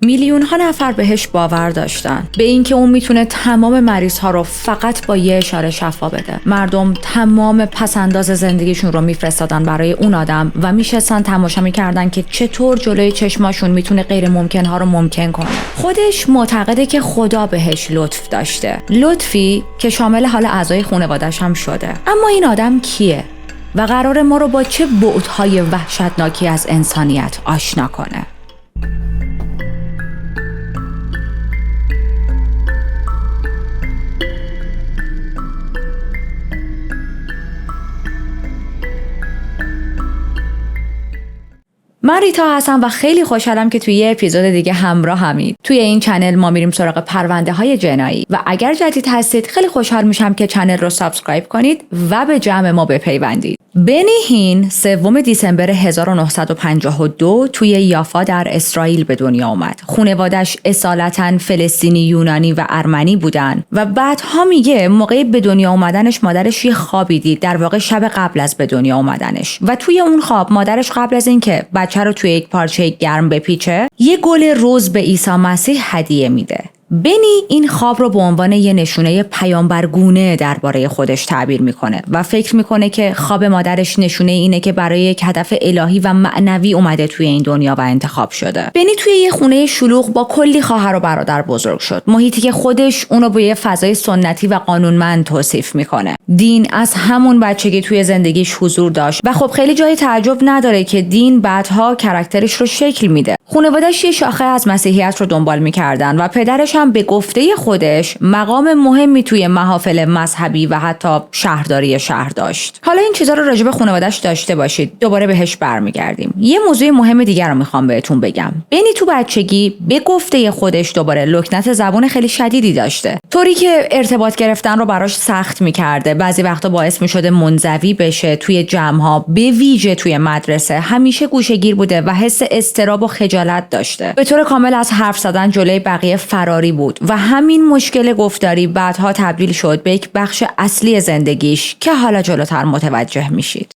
میلیون‌ها نفر بهش باور داشتن، به اینکه اون میتونه تمام مریض‌ها رو فقط با یه اشاره شفا بده. مردم تمام پس‌انداز زندگیشون رو میفرستادن برای اون آدم و میشستن تماشا میکردن که چطور جلوی چشماشون میتونه غیر ممکن‌ها رو ممکن کنه. خودش معتقده که خدا بهش لطف داشته، لطفی که شامل حال اعضای خانواده‌اش هم شده. اما این آدم کیه و قراره ما رو با چه بعدهای وحشتناکی از انسانیت آشنا کنه؟ من ریتا هستم و خیلی خوشحالم که توی یه اپیزود دیگه همراه همید. توی این چنل ما میریم سراغ پرونده های جنایی و اگر جدید هستید خیلی خوشحال میشم که چنل رو سابسکرایب کنید و به جمع ما بپیوندید. بنی هین 3 دیسمبر 1952 توی یافا در اسرائیل به دنیا اومد. خانواده‌اش اصالتاً فلسطینی، یونانی و ارمنی بودن و بعدها میگه موقع به دنیا اومدنش مادرش یه خوابی دید، در واقع شب قبل از به دنیا اومدنش، و توی اون خواب مادرش قبل از اینکه بچه رو توی یک پارچه گرم بپیچه یه گل رز به عیسی مسیح هدیه میده. بنی این خواب رو به عنوان یه نشونه پیامبرگونه درباره خودش تعبیر میکنه و فکر میکنه که خواب مادرش نشونه اینه که برای یک هدف الهی و معنوی اومده توی این دنیا و انتخاب شده. بنی توی یه خونه شلوغ با کلی خواهر و برادر بزرگ شد، محیطی که خودش اونو با یه فضای سنتی و قانونمند توصیف میکنه. دین از همون بچگی توی زندگیش حضور داشت و خب خیلی جای تعجب نداره که دین بعدها کاراکترش رو شکل میده. خانواده‌اش یه شاخه از مسیحیت رو دنبال میکردن و پدرش هم به گفته خودش مقام مهمی توی محافل مذهبی و حتی شهرداری شهر داشت. حالا این چیزا رو راجع به خانواده‌اش داشته باشید، دوباره بهش برمیگردیم. یه موضوع مهم دیگر رو میخوام بهتون بگم. بنی تو بچگی به گفته خودش دوباره لکنت زبان خیلی شدیدی داشته، طوری که ارتباط گرفتن رو براش سخت میکرده. بعضی وقتا باعث میشده منزوی بشه توی جمع‌ها، به ویژه توی مدرسه همیشه گوشه‌گیر بوده و حس اضطراب و خجالت داشته. به طور کامل از حرف زدن جلوی بقیه فراری بود و همین مشکل گفتاری بعدها تبدیل شد به یک بخش اصلی زندگیش که حالا جلوتر متوجه میشید.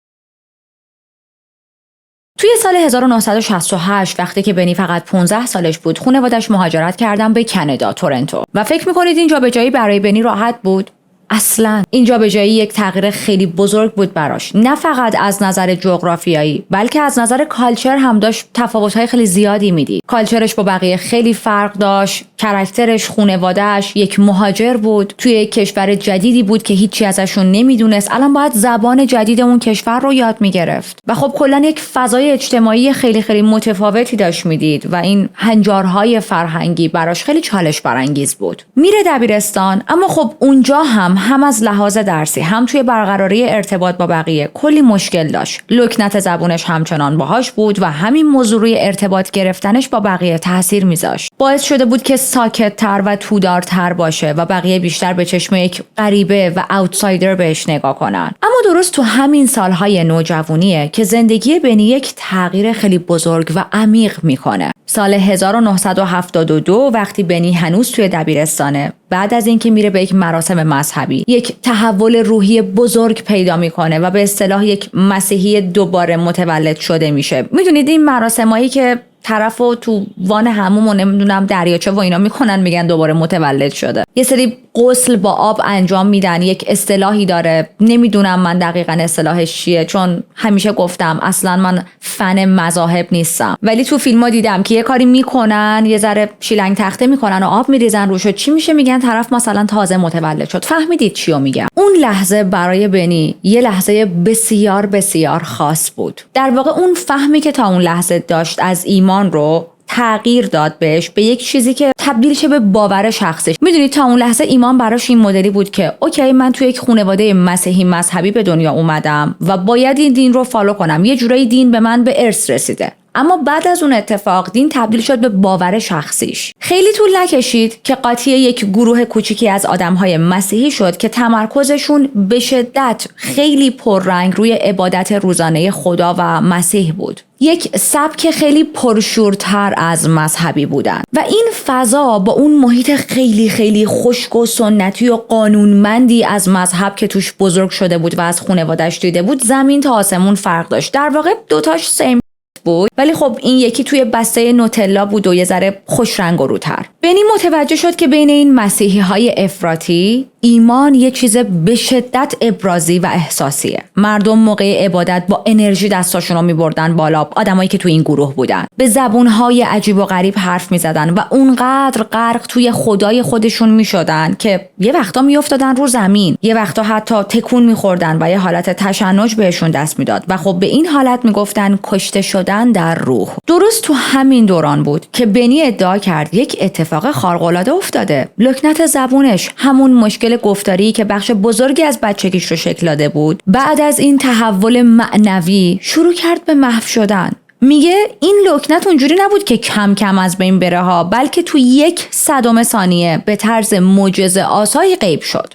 توی سال 1968 وقتی که بنی فقط 15 سالش بود، خانواده‌اش مهاجرت کردن به کانادا، تورنتو. و فکر می‌کنید این جابجایی برای بنی راحت بود؟ اصلاً. این جابجایی یک تغییر خیلی بزرگ بود براش، نه فقط از نظر جغرافیایی بلکه از نظر کالچر هم داشت تفاوت‌های خیلی زیادی میدید. کالچرش با بقیه خیلی فرق داشت، کاراکترش، خانواده‌اش، یک مهاجر بود توی یک کشور جدیدی بود که هیچی ازشون نمیدونست. الان باید زبان جدید اون کشور رو یاد میگرفت و خب کلاً یک فضای اجتماعی خیلی خیلی متفاوتی داشت میدید و این هنجارهای فرهنگی براش خیلی چالش برانگیز بود. میره دبیرستان، اما خب اونجا هم از لحاظ درسی هم توی برقراری ارتباط با بقیه کلی مشکل داشت. لکنت زبونش همچنان باهاش بود و همین موضوع روی ارتباط گرفتنش با بقیه تاثیر میذاشت. باعث شده بود که ساکت‌تر و تودارتر باشه و بقیه بیشتر به چشم یک غریبه و اوتسایدر بهش نگاه کنن. اما درست تو همین سالهای نوجوانیه که زندگی بنی یک تغییر خیلی بزرگ و عمیق میکنه. سال 1972 وقتی بنی هنوز توی دبیرستانه، بعد از اینکه میره به یک مراسم مذهبی، یک تحول روحی بزرگ پیدا میکنه و به اصطلاح یک مسیحی دوباره متولد شده میشه. میدونید این مراسمایی که طرفو تو وان حموم و نمیدونم دریاچه و اینا میکنن، میگن دوباره متولد شده. یه سری غسل با آب انجام میدن، یک اصطلاحی داره، نمیدونم من دقیقاً اصطلاحش چیه چون همیشه گفتم اصلا من فن مذاهب نیستم، ولی تو فیلم‌ها دیدم که یه کاری میکنن، یه ذره شیلنگ تخته میکنن و آب میریزن روش و چی میشه، میگن طرف مثلا تازه متولد شد. فهمیدید چیو میگم؟ اون لحظه برای بنی یه لحظه بسیار بسیار خاص بود. در واقع اون فهمی که تا اون لحظه داشت از ایمان رو تغییر داد بهش به یک چیزی که تبدیل شه به باور شخصیش. میدونید تا اون لحظه ایمان براش این مدلی بود که اوکی من توی یک خانواده مسیحی مذهبی به دنیا اومدم و باید این دین رو فالو کنم، یه جورایی دین به من به ارث رسیده. اما بعد از اون اتفاق دین تبدیل شد به باور شخصیش. خیلی طول نکشید که قاطی یک گروه کوچیکی از آدم‌های مسیحی شد که تمرکزشون به شدت خیلی پررنگ روی عبادت روزانه خدا و مسیح بود. یک سبک خیلی پرشورتر از مذهبی بودن و این فضا با اون محیط خیلی خیلی خشک و سنتی و قانونمندی از مذهب که توش بزرگ شده بود و از خانواده‌اش دیده بود زمین تا آسمون فرق داشت. در واقع دوتاش سیم بود، ولی خب این یکی توی بسته نوتلا بود و یه ذره خوش رنگ و روتر. بنی متوجه شد که بین این مسیحی‌های افراطی ایمان یه چیز به شدت ابرازی و احساسیه. مردم موقع عبادت با انرژی دستاشون رو می‌بردن بالا، آدمایی که توی این گروه بودن به زبون‌های عجیب و غریب حرف می‌زدن و اونقدر غرق توی خدای خودشون می‌شدن که یه وقتا می‌افتادن رو زمین، یه وقتا حتی تکون می‌خوردن و یه حالت تشنج بهشون دست میداد و خب به این حالت میگفتن کشته شدن در روح. درست تو همین دوران بود که بنی ادعا کرد یک اتفاق خارق‌العاده افتاده. لکنت زبونش، همون مشکل گفتاری که بخش بزرگی از بچگیش رو شکل داده بود، بعد از این تحول معنوی شروع کرد به محو شدن. میگه این لکنت اونجوری نبود که کم کم از بین بره ها، بلکه تو 1/100 ثانیه به طرز معجزه‌آسایی غیب شد.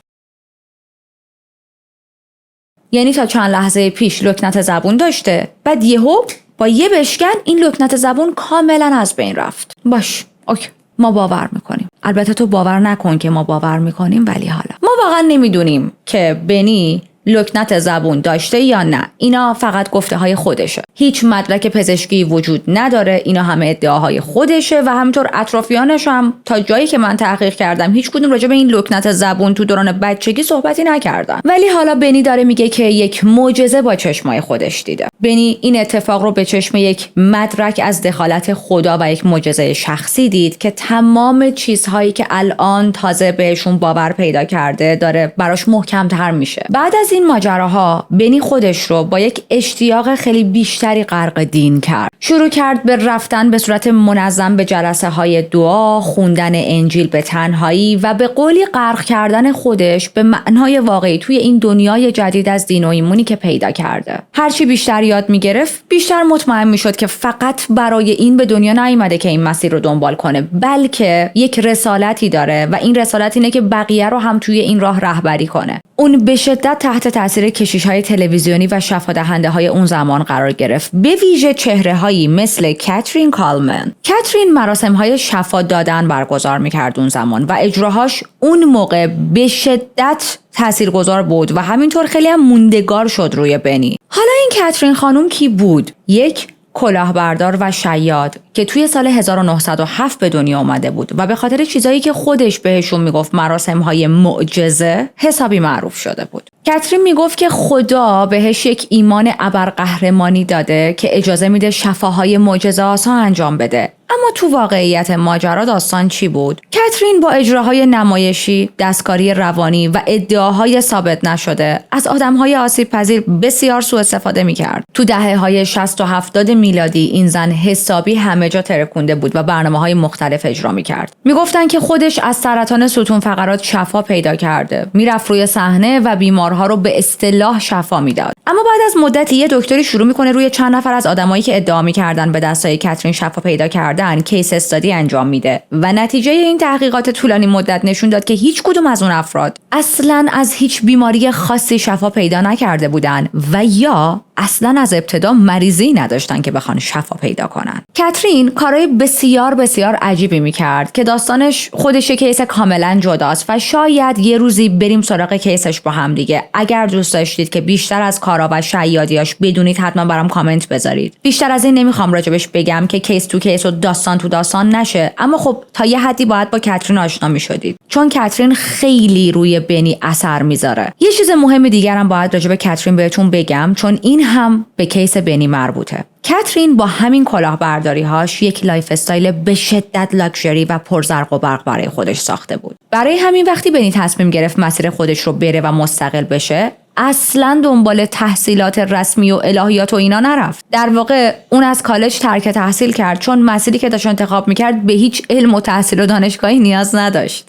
یعنی تا چند لحظه پیش لکنت زبون داشته، بعد یهو با یه بشکن این لکنت زبون کاملا از بین رفت. باش، اوکی، ما باور میکنیم. البته تو باور نکن که ما باور میکنیم، ولی حالا ما واقعا نمیدونیم که بنی لکنت زبون داشته یا نه. اینا فقط گفته های خودشه. هیچ مدرک پزشکی وجود نداره. اینا همه ادعاهای خودشه و همینطور اطرافیانش هم تا جایی که من تحقیق کردم هیچ کدوم راجع به این لکنت زبون تو دوران بچگی صحبتی نکردن. ولی حالا بنی داره میگه که یک معجزه با چشمای خودش دیده. بنی این اتفاق رو به چشم یک مدرک از دخالت خدا و یک معجزه شخصی دید که تمام چیزهایی که الان تازه بهشون باور پیدا کرده داره براش محکم‌تر میشه. بعد از این ماجراها بنی خودش رو با یک اشتیاق خیلی بیشتری غرق دین کرد. شروع کرد به رفتن به صورت منظم به جلسه های دعا، خوندن انجیل به تنهایی و به قولی غرق کردن خودش به معنای واقعی توی این دنیای جدید از دین و ایمونی که پیدا کرده. هرچی بیشتر یاد میگرفت، بیشتر مطمئن میشد که فقط برای این به دنیا نیامده که این مسیر رو دنبال کنه، بلکه یک رسالتی داره و این رسالت اینه که بقیه رو هم توی این راه رهبری کنه. اون به شدت تحت تاثیر کشیش‌های تلویزیونی و شفادهنده‌های اون زمان قرار گرفت، به ویژه چهره‌هایی مثل کاترین کالمن. کاترین مراسم‌های شفا دادن برگزار می‌کرد اون زمان و اجراهاش اون موقع به شدت تاثیرگذار بود و همینطور خیلی هم موندگار شد روی بنی. حالا این کاترین خانم کی بود؟ یک کلاهبردار و شیاد که توی سال 1907 به دنیا آمده بود و به خاطر چیزایی که خودش بهشون میگفت مراسم‌های معجزه حسابی معروف شده بود. کاترین میگفت که خدا بهش یک ایمان ابرقهرمانی داده که اجازه میده شفاهای معجزه‌آسا انجام بده. اما تو واقعیت ماجرا داستان چی بود؟ کاترین با اجراهای نمایشی، دستکاری روانی و ادعاهای ثابت نشده از آدمهای آسیب پذیر بسیار سوء استفاده میکرد. تو دهه‌های 60 و 70 میلادی این زن حسابی همه جا ترکونده بود و برنامه‌های مختلف اجرا میکرد. میگفتن که خودش از سرطان ستون فقرات شفا پیدا کرده. میرفت روی صحنه و بیمارها رو به اصطلاح شفا میداد. اما بعد از مدتی یه دکتری شروع میکنه روی چند نفر از آدمایی که ادعا میکردن به دستای کاترین شفا پیدا کردن کیس استادی انجام میده و نتیجه این تحقیقات طولانی مدت نشون داد که هیچ کدوم از اون افراد اصلاً از هیچ بیماری خاصی شفا پیدا نکرده بودن و یا اصلاً از ابتدا مریضی نداشتن که بخوان شفا پیدا کنن. کاترین کارهای بسیار بسیار عجیبی میکرد که داستانش خودش کیس کاملا جداست و شاید یه روزی بریم سراغ کیسش با هم دیگه. اگر دوست داشتید که بیشتر از کارا و شیادیاش بدونید حتما برام کامنت بذارید. بیشتر از این نمیخوام راجبش بگم که کیس تو کیس و داستان تو داستان نشه، اما خب تا یه حدی باید با کاترین آشنا میشدید چون کاترین خیلی روی بنی اثر میذاره. یه چیز مهم دیگر هم باید راجب کاترین بهتون بگم چون این هم به کیس بنی مربوطه. کاترین با همین کلاهبرداری‌هاش یک لایف استایل به شدت لاکچری و پرزرق و برق برای خودش ساخته بود. برای همین وقتی بنی تصمیم گرفت مسیر خودش رو بره و مستقل بشه، اصلاً دنبال تحصیلات رسمی و الهیات و اینا نرفت. در واقع اون از کالج ترک تحصیل کرد چون مسیری که داشت انتخاب میکرد به هیچ علم و تحصیل و دانشگاهی نیاز نداشت.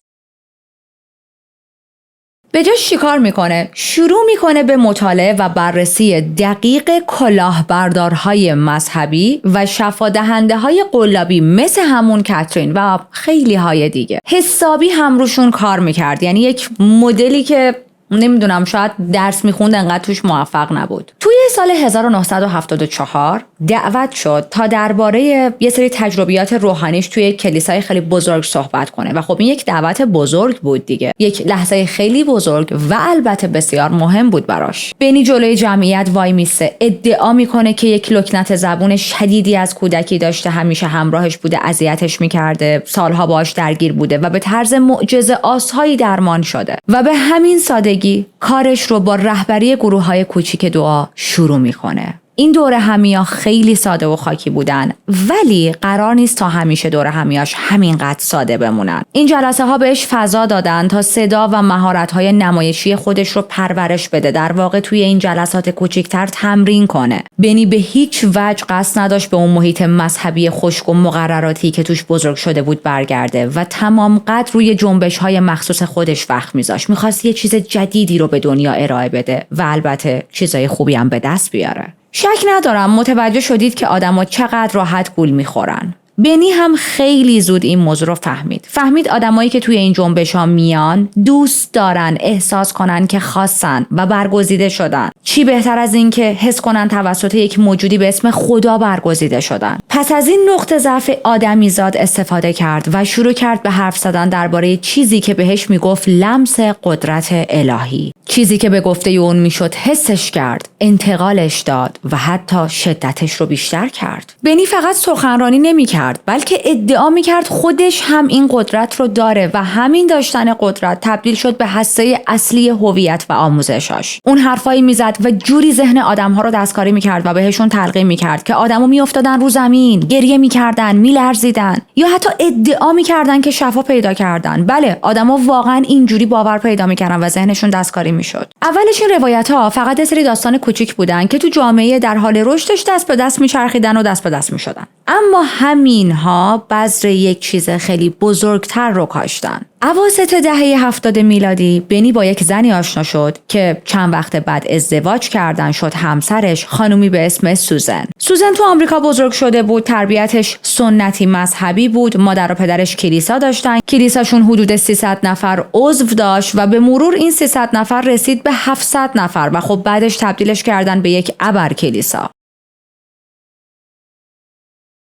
به جاش چیکار میکنه؟ شروع میکنه به مطالعه و بررسی دقیق کلاهبردارهای مذهبی و شفادهنده‌های قلابی مثل همون کاترین و خیلی های دیگه. حسابی هم روشون کار میکرد. یعنی یک مدلی که نمیدونم شاید درس میخوند انقدر توش موفق نبود. توی سال 1974 دعوت شد تا درباره یه سری تجربیات روحانیش توی کلیسای خیلی بزرگ صحبت کنه و خب این یک دعوت بزرگ بود دیگه، یک لحظه خیلی بزرگ و البته بسیار مهم بود براش. بنی جلوی جمعیت وای میسه، ادعا میکنه که یک لکنت زبون شدیدی از کودکی داشته، همیشه همراهش بوده، اذیتش میکرده، سالها باهاش درگیر بوده و به طرز معجزه آسایی درمان شده و به همین سادگی کارش رو با رهبری گروه‌های کوچیک دعا شروع میکنه. این دوره همیا خیلی ساده و خاکی بودن، ولی قرار نیست تا همیشه دوره همیاش همینقدر ساده بمونن. این جلسه ها بهش فضا دادن تا صدا و مهارت های نمایشی خودش رو پرورش بده، در واقع توی این جلسات کوچیکتر تمرین کنه. بنی به هیچ وجه قصد نداشت به اون محیط مذهبی خشک و مقرراتی که توش بزرگ شده بود برگرده و تمام قد روی جنبش های مخصوص خودش وقت میذاشت. میخواست یه چیز جدیدی رو به دنیا ارائه بده و البته چیزای خوبی هم به دست بیاره. شک ندارم متوجه شدید که آدم‌ها چقدر راحت گول میخورن. بنی هم خیلی زود این موضوع رو فهمید آدمایی که توی این جنبش‌ها میان دوست دارن احساس کنن که خاصن و برگزیده شدن. چی بهتر از این که حس کنن توسط یک موجودی به اسم خدا برگزیده شدن. پس از این نقطه ضعف آدمیزاد استفاده کرد و شروع کرد به حرف زدن درباره چیزی که بهش میگفت لمس قدرت الهی. چیزی که به گفته اون میشد حسش کرد، انتقالش داد و حتی شدتش رو بیشتر کرد. بنی فقط سخنرانی نمی‌کرد، بلکه ادعا می‌کرد خودش هم این قدرت رو داره و همین داشتن قدرت تبدیل شد به هسته اصلی هویت و آموزشاش. اون حرفایی میزد و جوری ذهن آدم‌ها رو دستکاری می‌کرد و بهشون تلقین می‌کرد که آدمو میافتادن رو زمین، گریه می‌کردن، میلرزیدن یا حتی ادعا می‌کردن که شفا پیدا کردن. بله، آدم‌ها واقعا اینجوری باور پیدا می‌کردن و ذهنشون دستکاری می‌شد. اولش این روایت‌ها فقط یه سری داستان کوچیک بودن که تو جامعه در حال رشدش دست به دست می‌چرخیدن و دست به دست می‌شدن. اما همینها بذر یک چیز خیلی بزرگتر رو کاشتن. اواسط دهه 70 میلادی بنی با یک زنی آشنا شد که چند وقت بعد ازدواج کردن، شد همسرش، خانومی به اسم سوزن. سوزن تو آمریکا بزرگ شده بود، تربیتش سنتی مذهبی بود، مادر و پدرش کلیسا داشتن، کلیساشون حدود 300 نفر عضو داشت و به مرور این 300 نفر رسید به 700 نفر و خب بعدش تبدیلش کردن به یک ابر کلیسا.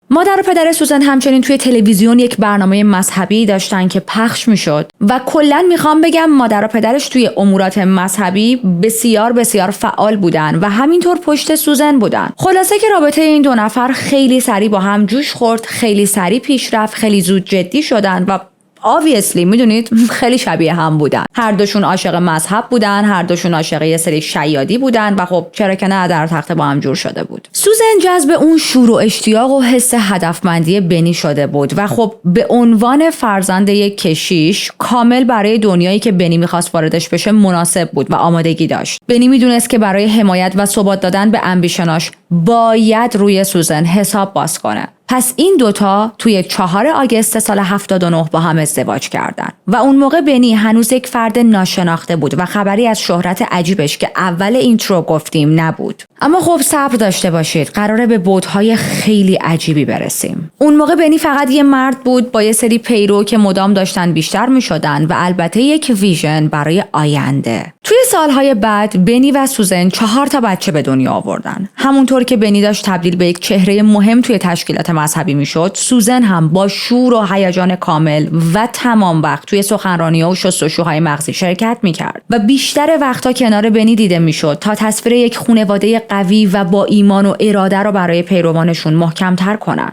مادر و پدر سوزن همچنین توی تلویزیون یک برنامه مذهبی داشتن که پخش میشد و کلاً میخوام بگم مادر و پدرش توی امورات مذهبی بسیار بسیار فعال بودن و همینطور پشت سوزن بودن. خلاصه که رابطه این دو نفر خیلی سریع با هم جوش خورد، خیلی سریع پیش رفت، خیلی زود جدی شدن و obviously میدونید خیلی شبیه هم بودن. هر دوشون عاشق مذهب بودن، هر دوشون عاشق یه سری شیادی بودن و خب چرا که نه در تخته با هم جور شده بود. سوزن جذب اون شور و اشتیاق و حس هدفمندی بنی شده بود و خب به عنوان فرزند یک کشیش کامل برای دنیایی که بنی میخواست واردش بشه مناسب بود و آمادگی داشت. بنی میدونست که برای حمایت و ثبات دادن به امبیشناش باید روی سوزن حساب باز کنه. پس این دوتا توی 4 آگوست سال 79 با هم ازدواج کردن و اون موقع بنی هنوز یک فرد ناشناخته بود و خبری از شهرت عجیبش که اول اینترو گفتیم نبود. اما خب صبر داشته باشید، قراره به بعدهای خیلی عجیبی برسیم. اون موقع بنی فقط یه مرد بود با یه سری پیرو که مدام داشتن بیشتر میشدن و البته یک ویژن برای آینده. توی سالهای بعد بنی و سوزن 4 تا بچه به دنیا آوردن. همونطور که بنی داشت تبدیل به یک چهره مهم توی تشکیلات مذهبی میشد، سوزن هم با شور و هیجان کامل و تمام وقت توی سخنرانی‌ها و شستشوهای مغزی شرکت میکرد و بیشتر وقتا کنار بنی دیده میشد تا تصویر یک خانواده قوی و با ایمان و اراده رو برای پیروانشون محکم‌تر کنن.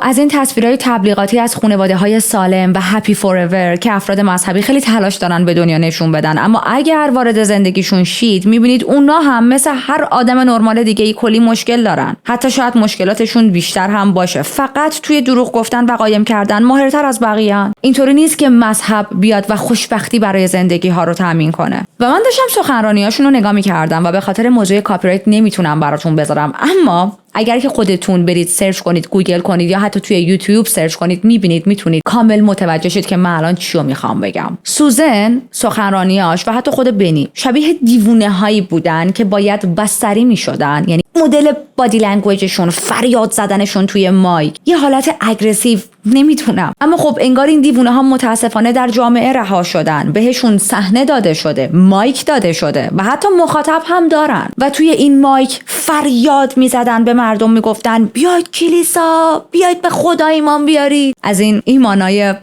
از این تصویرهای تبلیغاتی از خانواده‌های سالم و هپی فوراور که افراد مذهبی خیلی تلاش دارن به دنیا نشون بدن، اما اگر وارد زندگیشون شید میبینید اونا هم مثل هر آدم نرمال دیگه‌ای کلی مشکل دارن. حتی شاید مشکلاتشون بیشتر هم باشه، فقط توی دروغ گفتن و قایم کردن ماهرتر از بقیه‌ان. اینطوری نیست که مذهب بیاد و خوشبختی برای زندگی ها رو تامین کنه. و من داشتم سخنرانیاشون رو نگاه می‌کردم و به خاطر موضوع کاپی رایت نمیتونم براتون بذارم، اما اگر که خودتون برید سرچ کنید، گوگل کنید یا حتی توی یوتیوب سرچ کنید، میبینید میتونید کامل متوجه شید که من الان چیو میخوام بگم. سوزن سخنرانیاش و حتی خود بنی شبیه دیوونه هایی بودن که باید بستری میشدن، یعنی مدل بادی لنگویجشون، فریاد زدنشون توی مایک، یه حالت اگریسیو، نمیتونم. اما خب انگار این دیوونه ها متاسفانه در جامعه رها شدن، بهشون صحنه داده شده، مایک داده شده و حتی مخاطب هم دارن و توی این مایک فریاد میزدن، به مردم میگفتن بیاید کلیسا، بیاید به خدا ایمان بیارید. از این ایمانای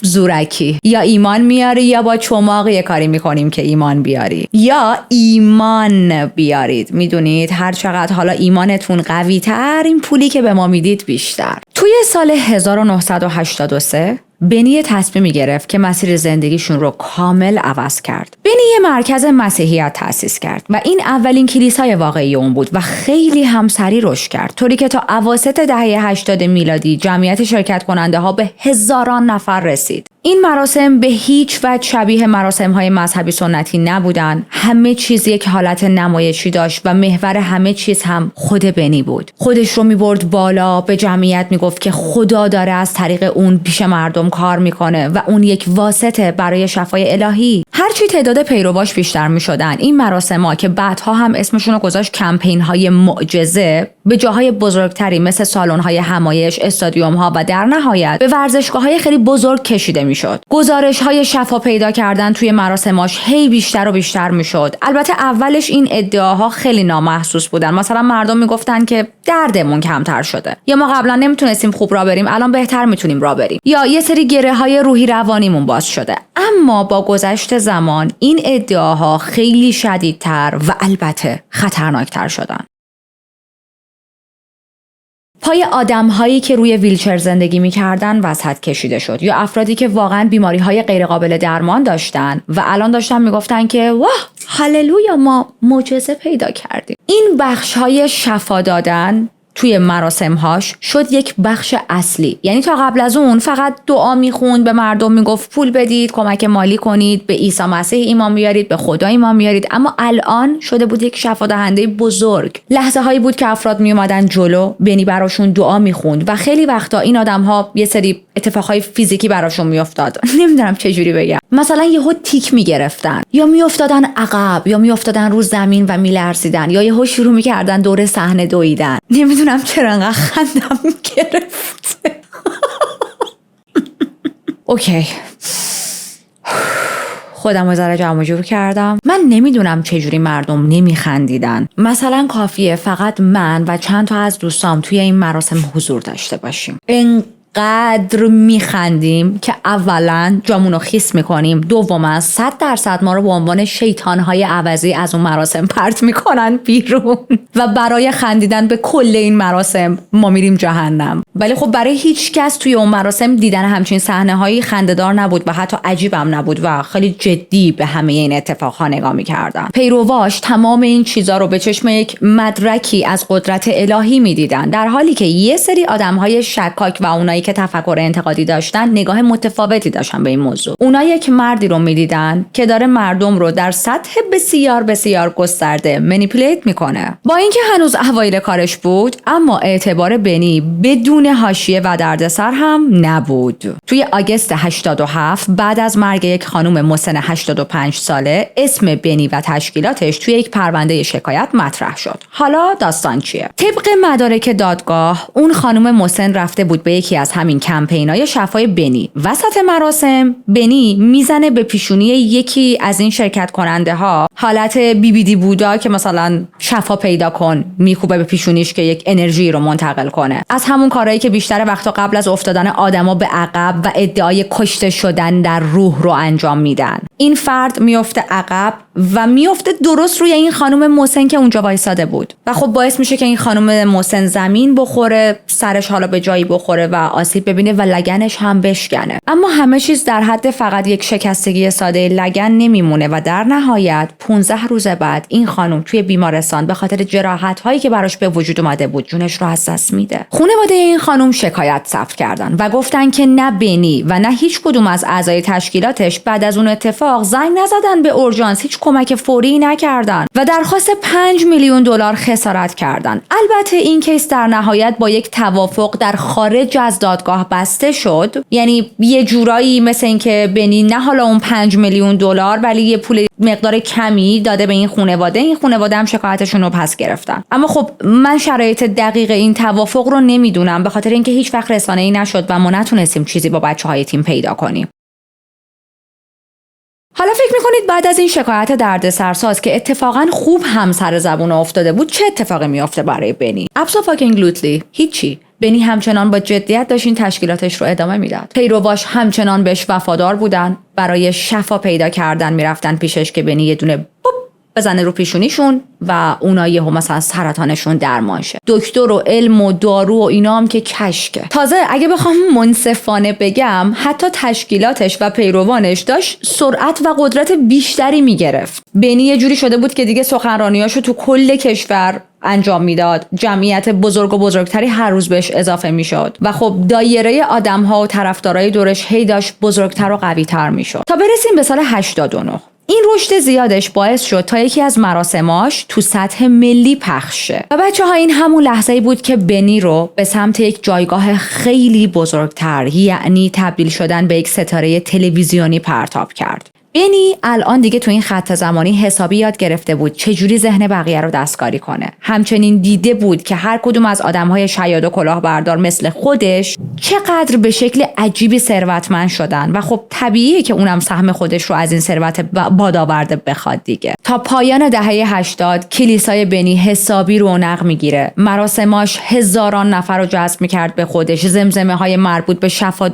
زورکی، یا ایمان میاری یا با چماق یه کاری میکنیم که ایمان بیاری، یا ایمان بیارید. میدونید هر چقدر حالا ایمانتون قوی تر، این پولی که به ما میدید بیشتر. توی سال 1983 بنی تصمیمی گرفت که مسیر زندگیشون رو کامل عوض کرد. بنی یه مرکز مسیحیت تأسیس کرد و این اولین کلیسای واقعی اون بود و خیلی هم سریع رشد کرد، طوری که تا اواسط دهه 80 میلادی جمعیت شرکت کننده ها به هزاران نفر رسید. این مراسم به هیچ وجه شبیه مراسم‌های مذهبی سنتی نبودن. همه چیز یک حالت نمایشی داشت و محور همه چیز هم خود بنی بود. خودش رو می‌برد بالا، به جمعیت میگفت که خدا داره از طریق اون پیش مردم کار میکنه و اون یک واسطه برای شفای الهی. هرچی تعداد پیرواش بیشتر میشدن، این مراسم‌ها که بعدها هم اسمشون رو گذاشت کمپین‌های معجزه، به جاهای بزرگتری مثل سالن‌های همایش، استادیوم‌ها و در نهایت به ورزشگاه‌های خیلی بزرگ کشیده میشد. گزارش‌های شفا پیدا کردن توی مراسماش هی بیشتر و بیشتر میشد. البته اولش این ادعاها خیلی نامحسوس بودن. مثلا مردم میگفتن که دردمون کمتر شده، یا ما قبلا نمیتونستیم خوب راه بریم، الان بهتر میتونیم راه بریم، یا یه سری گره‌های روحی روانیمون باز شده. اما با گذشت زمان این ادعاها خیلی شدیدتر و البته خطرناکتر شدن. پای آدم‌هایی که روی ویلچر زندگی می‌کردن وسط کشیده شد، یا افرادی که واقعاً بیماری‌های غیرقابل درمان داشتن و الان داشتن میگفتن که واه هللویا، ما معجزه پیدا کردیم. این بخش‌های شفا دادن توی مراسم‌هاش شد یک بخش اصلی. یعنی تا قبل از اون فقط دعا میخوند، به مردم میگفت پول بدید، کمک مالی کنید، به عیسی مسیح ایمان بیارید، به خدا ایمان بیارید. اما الان شده بود یک شفا دهنده بزرگ. لحظه هایی بود که افراد میومدن جلو، بنی براشون دعا میخوند و خیلی وقتا این آدم‌ها یه سری اتفاقای فیزیکی براشون میافتاد. نمیدونم چه جوری بگم. مثلا یهو تیک میگرفتن، یا میافتادن عقب، یا میافتادن رو زمین و میلرزیدن، یا یهو شروع میکردن دور صحنه دویدن. نمیدونم چرا انقدر خندم گرفته. اوکی، خودم رو ذره جمع جور کردم. من نمیدونم چجوری مردم نمیخندیدن. مثلا کافیه فقط من و چند تا از دوستام توی این مراسم حضور داشته باشیم، قدر میخندیم که اولا جامونو خیس میکنیم، دوما 100% ما رو به عنوان شیطانهای عوضی از اون مراسم پرت میکنن بیرون و برای خندیدن به کل این مراسم ما میریم جهنم. ولی خب برای هیچ کس توی اون مراسم دیدن همچین صحنه‌هایی خنده‌دار نبود و حتی عجیبم نبود و خیلی جدی به همه این اتفاقها نگاه میکردن. پیرواش تمام این چیزا رو به چشم یک مدرکی از قدرت الهی میدیدن، در حالی که یه سری آدم‌های شکاک و اونایی که تفکر انتقادی داشتن نگاه متفاوتی داشتن به این موضوع. اونا یک مردی رو میدیدن که داره مردم رو در سطح بسیار بسیار گسترده منیپولیت میکنه. با اینکه هنوز اوایل کارش بود، اما اعتبار بنی بدون حاشیه و دردسر هم نبود. توی آگوست 87 بعد از مرگ یک خانم مسن 85 ساله، اسم بنی و تشکیلاتش توی یک پرونده شکایت مطرح شد. حالا داستان چیه؟ طبق مدارک دادگاه، اون خانم مسن رفته بود به یکی از همین کمپینای شفای بنی. وسط مراسم بنی میزنه به پیشونی یکی از این شرکت کننده ها، حالت BBD بودا که مثلا شفا پیدا کن، میکوبه به پیشونیش که یک انرژی رو منتقل کنه. از همون کارهایی که بیشتر وقتا قبل از افتادن آدما به عقب و ادعای کشته شدن در روح رو انجام میدن. این فرد میفته عقب و میفته درست روی این خانم مسن که اونجا وایساده بود و خب باعث میشه که این خانم مسن زمین بخوره، سرش حالا به جایی بخوره و آسیب ببینه و لگنش هم بشکنه. اما همه چیز در حد فقط یک شکستگی ساده لگن نمیمونه و در نهایت 15 روز بعد این خانم توی بیمارستان به خاطر جراحت هایی که براش به وجود اومده بود جونش رو از دست میده. خانواده این خانم شکایت ثبت کردن و گفتن که نه بنی و نه هیچ کدوم از اعضای تشکیلاتش بعد از اون اتفاق زنگ نزدن به اورژانس، هیچ کمک فوری نکردن و درخواست 5 میلیون دلار خسارت کردن. البته این کیس در نهایت با یک توافق در خارج از دادگاه بسته شد، یعنی یه جورایی مثل اینکه بنی نه حالا اون 5 میلیون دلار ولی یه پول مقدار کمی داده به این خانواده هم شکایتشون رو پس گرفتن. اما خب من شرایط دقیق این توافق رو نمیدونم، به خاطر اینکه هیچ وقت رسانه‌ای نشد و ما نتونستیم چیزی با بچه‌های تیم پیدا کنیم. حالا فکر میکنید بعد از این شکایت دردسرساز که اتفاقا خوب هم سر زبون افتاده بود چه اتفاقی میافته برای بنی؟ ابسولوتلی هیچی. بنی همچنان با جدیت داشت این تشکیلاتش رو ادامه میداد. پیرواش همچنان بهش وفادار بودن، برای شفا پیدا کردن میرفتن پیشش که بنی یه دونه بزنه رو پیشونیشون و اونا یهو مثلا سرطانشون درمان شه. دکتر و علم و دارو و اینا هم که کشکه. تازه اگه بخوام منصفانه بگم حتی تشکیلاتش و پیروانش داشت سرعت و قدرت بیشتری میگرفت. بنی یه جوری شده بود که دیگه سخنرانیاشو تو کل کشور انجام میداد. جمعیت بزرگ و بزرگتری هر روز بهش اضافه میشد و خب دایره آدم‌ها و طرفدارای دورش هی داشت بزرگتر و قوی‌تر میشد تا برسیم به سال 89. این رشد زیادش باعث شد تا یکی از مراسماش تو سطح ملی پخش شه و بچه‌ها این همون لحظه‌ای بود که بنی رو به سمت یک جایگاه خیلی بزرگتر، یعنی تبدیل شدن به یک ستاره تلویزیونی پرتاب کرد. بنی الان دیگه تو این خط زمانی حسابی یاد گرفته بود چجوری ذهن بقیه رو دستکاری کنه. همچنین دیده بود که هر کدوم از آدم‌های شیاد و کلاهبردار مثل خودش چقدر به شکل عجیبی ثروتمند شدن و خب طبیعیه که اونم سهم خودش رو از این ثروت بادآورده بخواد دیگه. تا پایان دهه 80 کلیسای بنی حسابی رونق میگیره. مراسماش هزاران نفر رو جذب میکرد به خودش. زمزمه‌های مربوط به شفا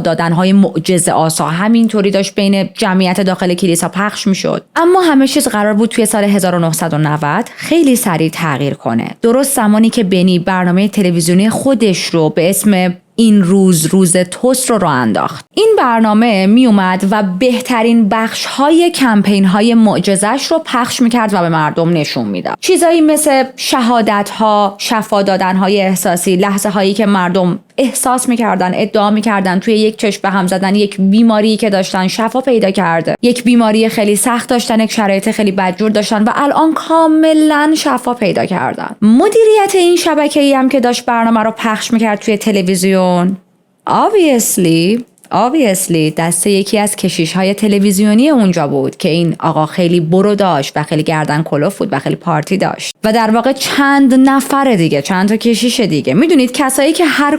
دادن‌های معجزه آسا همینطوری داشت بین جمعیت داخل کلیسا پخش میشد. اما همه چیز قرار بود توی سال 1990 خیلی سریع تغییر کنه. درست زمانی که بنی برنامه تلویزیونی خودش رو به اسم این روز توست رو راه انداخت. این برنامه می اومد و بهترین بخش‌های کمپین‌های معجزه‌اش رو پخش می‌کرد و به مردم نشون میداد. چیزایی مثل شهادت‌ها، شفا دادن‌های احساسی، لحظه‌هایی که مردم احساس می‌کردن، ادعا می‌کردن توی یک چشم به هم زدن یک بیماری که داشتن شفا پیدا کرده. یک بیماری خیلی سخت داشتن، یک شرایط خیلی بدجور داشتن و الان کاملاً شفا پیدا کردن. مدیریت این شبکه‌ای هم که داشت برنامه رو پخش می‌کرد توی تلویزیون obviously دسته یکی از کشیش‌های تلویزیونی اونجا بود که این آقا خیلی برو داشت و خیلی گردن کلوف بود و خیلی پارتی داشت و در واقع چند تا کشیش دیگه. میدونید کسایی که هر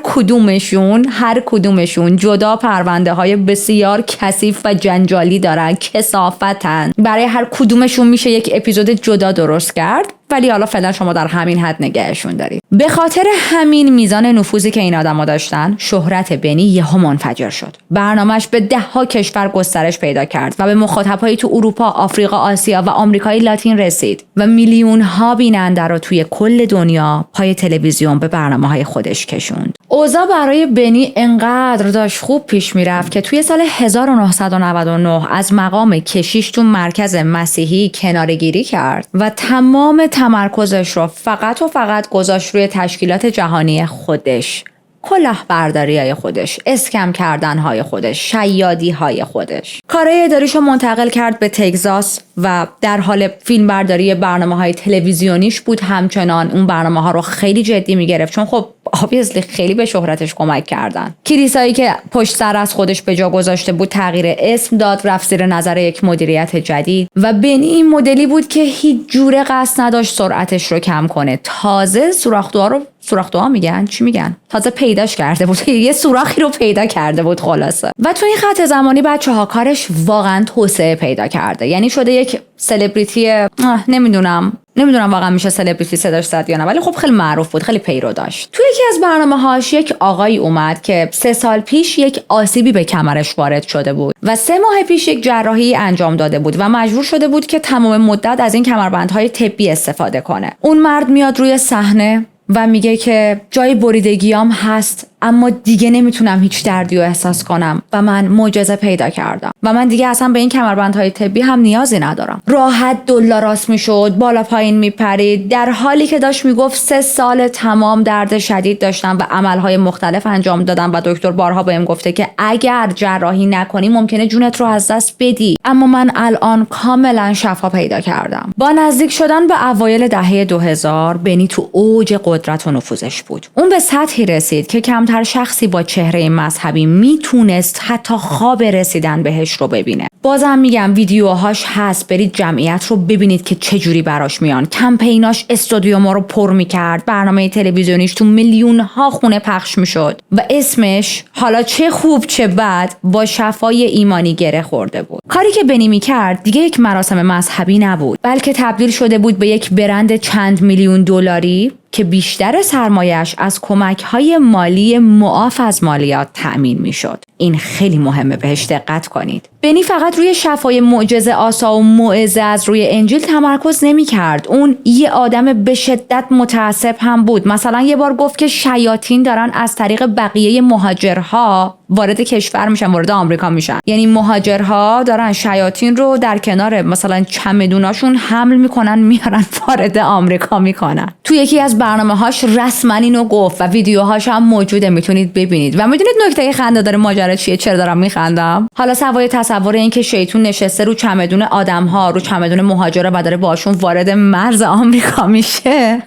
کدومشون جدا پرونده‌های بسیار کثیف و جنجالی دارن، کثافتن، برای هر کدومشون میشه یک اپیزود جدا درست کرد، ولی حالا فعلا شما در همین حد نگهشون دارید. به خاطر همین میزان نفوذی که این آدما داشتن، شهرت بنی یهو منفجر شد. برنامه‌اش به 10 کشور گسترش پیدا کرد و به مخاطب‌های تو اروپا، آفریقا، آسیا و آمریکای لاتین رسید و میلیون‌ها بیننده رو توی کل دنیا پای تلویزیون به برنامه‌های خودش کشوند. اوضاع برای بنی انقدر داشت خوب پیش میرفت که توی سال 1999 از مقام کشیش تو مرکز مسیحی کناره‌گیری کرد و تمام تمرکزش رو فقط گذاشت روی تشکیلات جهانی خودش، کلاهبرداری‌های خودش، اسکم کردن‌های خودش، شیادی‌های خودش. کارهای اداریشو منتقل کرد به تگزاس و در حال فیلمبرداری برنامه‌های تلویزیونیش بود. همچنان اون برنامه‌ها رو خیلی جدی می‌گرفت چون خب obviously خیلی به شهرتش کمک کردن. کلیسایی که پشت سر از خودش به جا گذاشته بود تغییر اسم داد، رفت زیر نظر یک مدیریت جدید و بنی این مدلی بود که هیچ جوره قصد نداشت سرعتش رو کم کنه. تازه سوراخ‌دوها میگن چی میگن؟ تازه پیداش کرده بود. یه سوراخی رو پیدا کرده بود خلاصه. و تو این خط زمانی بچه‌ها کارش واقعا توسعه پیدا کرده. یعنی شده یک سلبریتی، نمیدونم واقعا میشه سلبریتی صداش زد یا نه، ولی خب خیلی معروف بود، خیلی پیرو داشت. تو یکی از برنامه‌هاش یک آقایی اومد که 3 سال پیش یک آسیبی به کمرش وارد شده بود و 3 ماه پیش یک جراحی انجام داده بود و مجبور شده بود که تمام مدت از این کمربندهای طبی استفاده کنه. اون مرد میاد روی صحنه و میگه که جای بریدگیام هست، اما دیگه نمیتونم هیچ دردی رو احساس کنم و من معجزه پیدا کردم و من دیگه اصلا به این کمربندهای طبی هم نیازی ندارم. راحت دلا راست میشد، بالا پایین میپرید، در حالی که داشت میگفت 3 سال تمام درد شدید داشتم و عملهای مختلف انجام دادم و دکتر بارها بهم گفته که اگر جراحی نکنی ممکنه جونت رو از دست بدی. اما من الان کاملا شفا پیدا کردم. با نزدیک شدن به اوایل دهه 2000 بنی تو اوج قدرت و نفوذش بود. اون به سطحی رسید که کمتر شخصی با چهره مذهبی میتونست حتی خواب رسیدن بهش رو ببینه. بازم میگم ویدیوهاش هست، برید جمعیت رو ببینید که چجوری براش میان. کمپیناش استودیو ما رو پر میکرد، برنامه تلویزیونیش تو میلیون ها خونه پخش میشد و اسمش حالا چه خوب چه بد با شفای ایمانی گره خورده بود. کاری که بنی میکرد دیگه یک مراسم مذهبی نبود، بلکه تبدیل شده بود به یک برند چند میلیون دلاری که بیشتر سرمایش از کمک‌های مالی معاف از مالیات تأمین میشد. این خیلی مهمه، بهش دقت کنید. بنی فقط روی شفای معجزه آسا و موعظه از روی انجیل تمرکز نمی‌کرد. اون یه آدم به شدت متعصب هم بود. مثلا یه بار گفت که شیاطین دارن از طریق بقیه مهاجرها وارد کشور میشن، وارد آمریکا میشن. یعنی مهاجرها دارن شیاطین رو در کنار مثلا چمدوناشون حمل میکنن، میارن وارد آمریکا میکنن. تو یکی از برنامه‌هاش رسما اینو گفت و ویدیوهاش هم موجوده، میتونید ببینید. و میدونید نکته خنده‌دار ماجرا چیه؟ چرا دارم میخندم؟ حالا سوای تصور این که شیطون نشسته رو چمدون آدم‌ها، رو چمدون مهاجرا و داره باشون وارد مرز آمریکا میشه.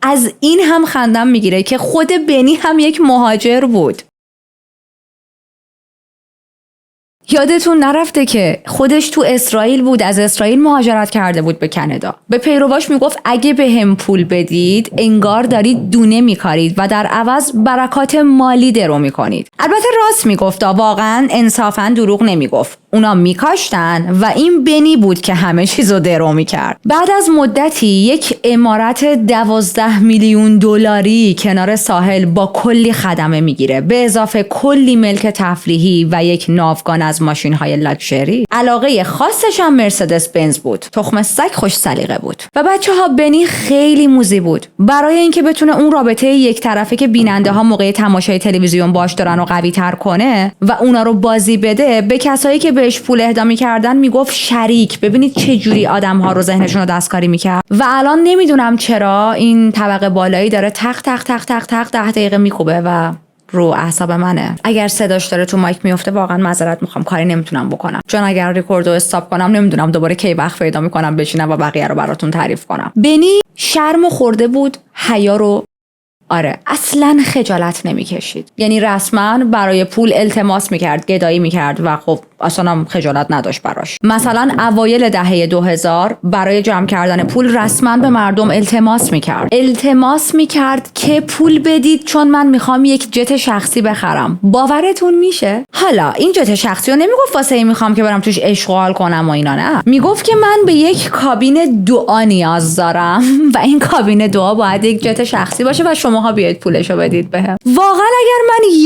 از این هم خندم میگیره که خود بنی هم یک مهاجر بود. یادتون نرفته که خودش تو اسرائیل بود، از اسرائیل مهاجرت کرده بود به کانادا. به پیرواش میگفت اگه بهم پول بدید انگار دارید دونه میکارید و در عوض برکات مالی درو میکنید. البته راست میگفت، واقعا انصافا دروغ نمیگفت. اونا میکاشتن و این بنی بود که همه چیزو درو میکرد. بعد از مدتی یک عمارت 12 میلیون دلاری کنار ساحل با کلی خدمه میگیره، به اضافه کلی ملک تفریحی و یک ناوگان از ماشین‌های لاکچری. علاقه خاصش هم مرسدس بنز بود. تخم سگ خوش سلیقه بود. و بچه‌ها بنی خیلی موذی بود. برای اینکه بتونه اون رابطه یک طرفه که بیننده‌ها موقع تماشای تلویزیون باش دارن رو قوی‌تر کنه و اونا رو بازی بده، به کسایی که بهش پول اهدا می‌کردن میگفت شریک. ببینید چه جوری آدم‌ها رو ذهنشون رو دستکاری می‌کرد. و الان نمیدونم چرا این طبقه بالایی داره تق تق تق تق تق 10 دقیقه میکوبه و رو اعصاب منه. اگر صداش داره تو مایک میفته واقعا معذرت میخوام، کاری نمیتونم بکنم، چون اگر ریکوردو استاپ کنم نمیدونم دوباره کی وقت پیدا میکنم بشینم و بقیه رو براتون تعریف کنم. بنی شرم خورده بود، حیا رو اصلا خجالت نمیکشید. یعنی رسما برای پول التماس میکرد، گدایی میکرد و خب اصلا هم خجالت نداشت براش. مثلا اوایل دهه 2000 برای جمع کردن پول رسما به مردم التماس میکرد که پول بدید چون من میخوام یک جت شخصی بخرم. باورتون میشه؟ حالا این جت شخصی رو نمیگفت واسه این میخوام که برم توش اشغال کنم و اینا، نه، میگفت که من به یک کابین دعا نیاز دارم و این کابین دعا باید یک جت شخصی باشه و شماها بیاید پولشو بدید بهم. واقعا اگر من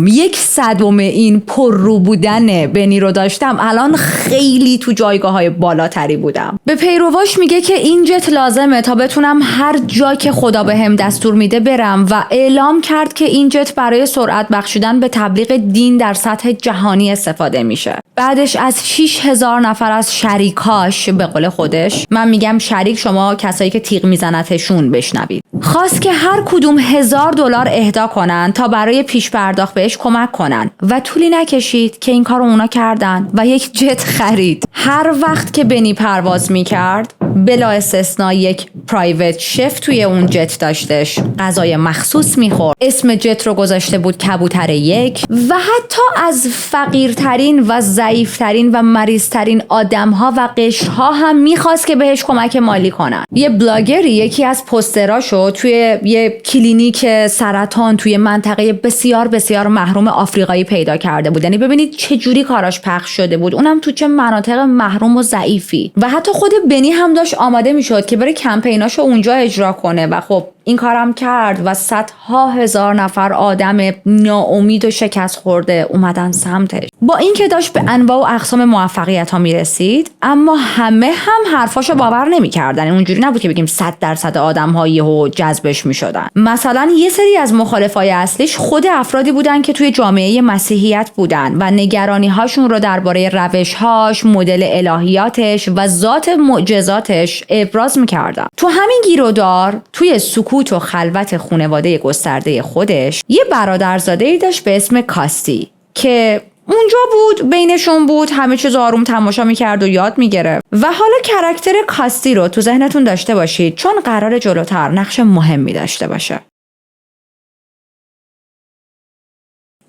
یک صدم این پر رو بودن بنی رو داشتم الان خیلی تو جایگاه‌های بالاتری بودم. به پیرواش میگه که این جت لازمه تا بتونم هر جا که خدا بهم دستور میده برم و اعلام کرد که این جت برای سرعت بخشیدن به تبلیغ دین در سطح جهانی استفاده میشه. بعدش از 6000 نفر از شریکاش، به قول خودش، من میگم شریک، شما کسایی که تیغ میزنتشون بشنوید، خواست که هر کدوم $1000 اهدا کنن تا برای پیش پرداخت بهش کمک کنن و طولی نکشید که این کارو اونا کردن و یک جت خرید. هر وقت که بنی پرواز میکرد بلا استثنا یک پرایوت شف توی اون جت داشتش، غذای مخصوص میخورد، اسم جت رو گذاشته بود کبوتر 1 و حتی از فقیرترین و ضعیفترین و مریضترین آدمها و قشرها هم میخواست که بهش کمک مالی کنن. یه بلاگری یکی از پوستراشو توی یه کلینیک سرطان توی منطقه بسیار بسیار محروم آفریقایی پیدا کرده بود. یعنی ببینید چه جوری کاراش پخش شده بود، اونم تو چه مناطق محروم و ضعیفی. و حتی خود بنی هم داشت آماده میشد که بره کمپیناشو اونجا اجرا کنه و خب این کارم کرد و صدها هزار نفر آدم ناامید و شکست خورده اومدن سمتش. با اینکه داشت به انواع و اقسام موفقیت ها میرسید، اما همه هم حرفاشو باور نمیکردن. اونجوری نبود که بگیم 100% آدم ها یهو جذبش میشدن. مثلا یه سری از مخالفای اصلیش خود افرادی بودن که توی جامعه مسیحیت بودن و نگرانی هاشون رو درباره روش‌هاش، مدل الهیاتش و ذات معجزاتش ابراز میکردن. تو همین گیرودار، توی سکوت و خلوت خانواده گسترده خودش، یه برادرزاده‌ای داشت به اسم کاستی که اونجا بود، بینشون بود، همه چیز آروم تماشا میکرد و یاد میگرفت. و حالا کرکتر کاستی رو تو ذهنتون داشته باشید، چون قرار جلوتر نقش مهمی داشته باشه.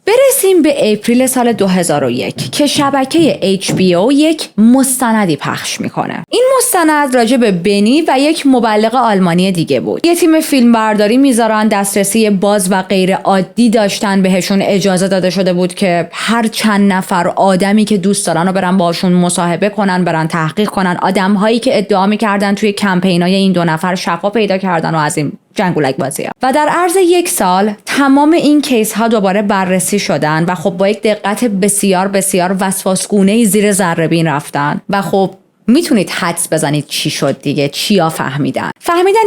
برسیم به اپریل سال 2001 که شبکه HBO یک مستندی پخش میکنه. این مستند راجع به بنی و یک مبلغ آلمانی دیگه بود. یه تیم فیلمبرداری میذارن، دسترسی باز و غیر عادی داشتن، بهشون اجازه داده شده بود که هر چند نفر آدمی که دوست دارن رو برن باشون مصاحبه کنن، برن تحقیق کنن. آدم‌هایی که ادعا میکردن توی کمپینای این دو نفر شفا پیدا کردن و از این جنگولک بازیه. و در عرض 1 سال تمام این کیس ها دوباره بررسی شدن و خب با یک دقت بسیار بسیار وسواسگونه‌ای زیر ذره‌بین رفتن و خب میتونید حدس بزنید چی شد دیگه، چیا فهمیدن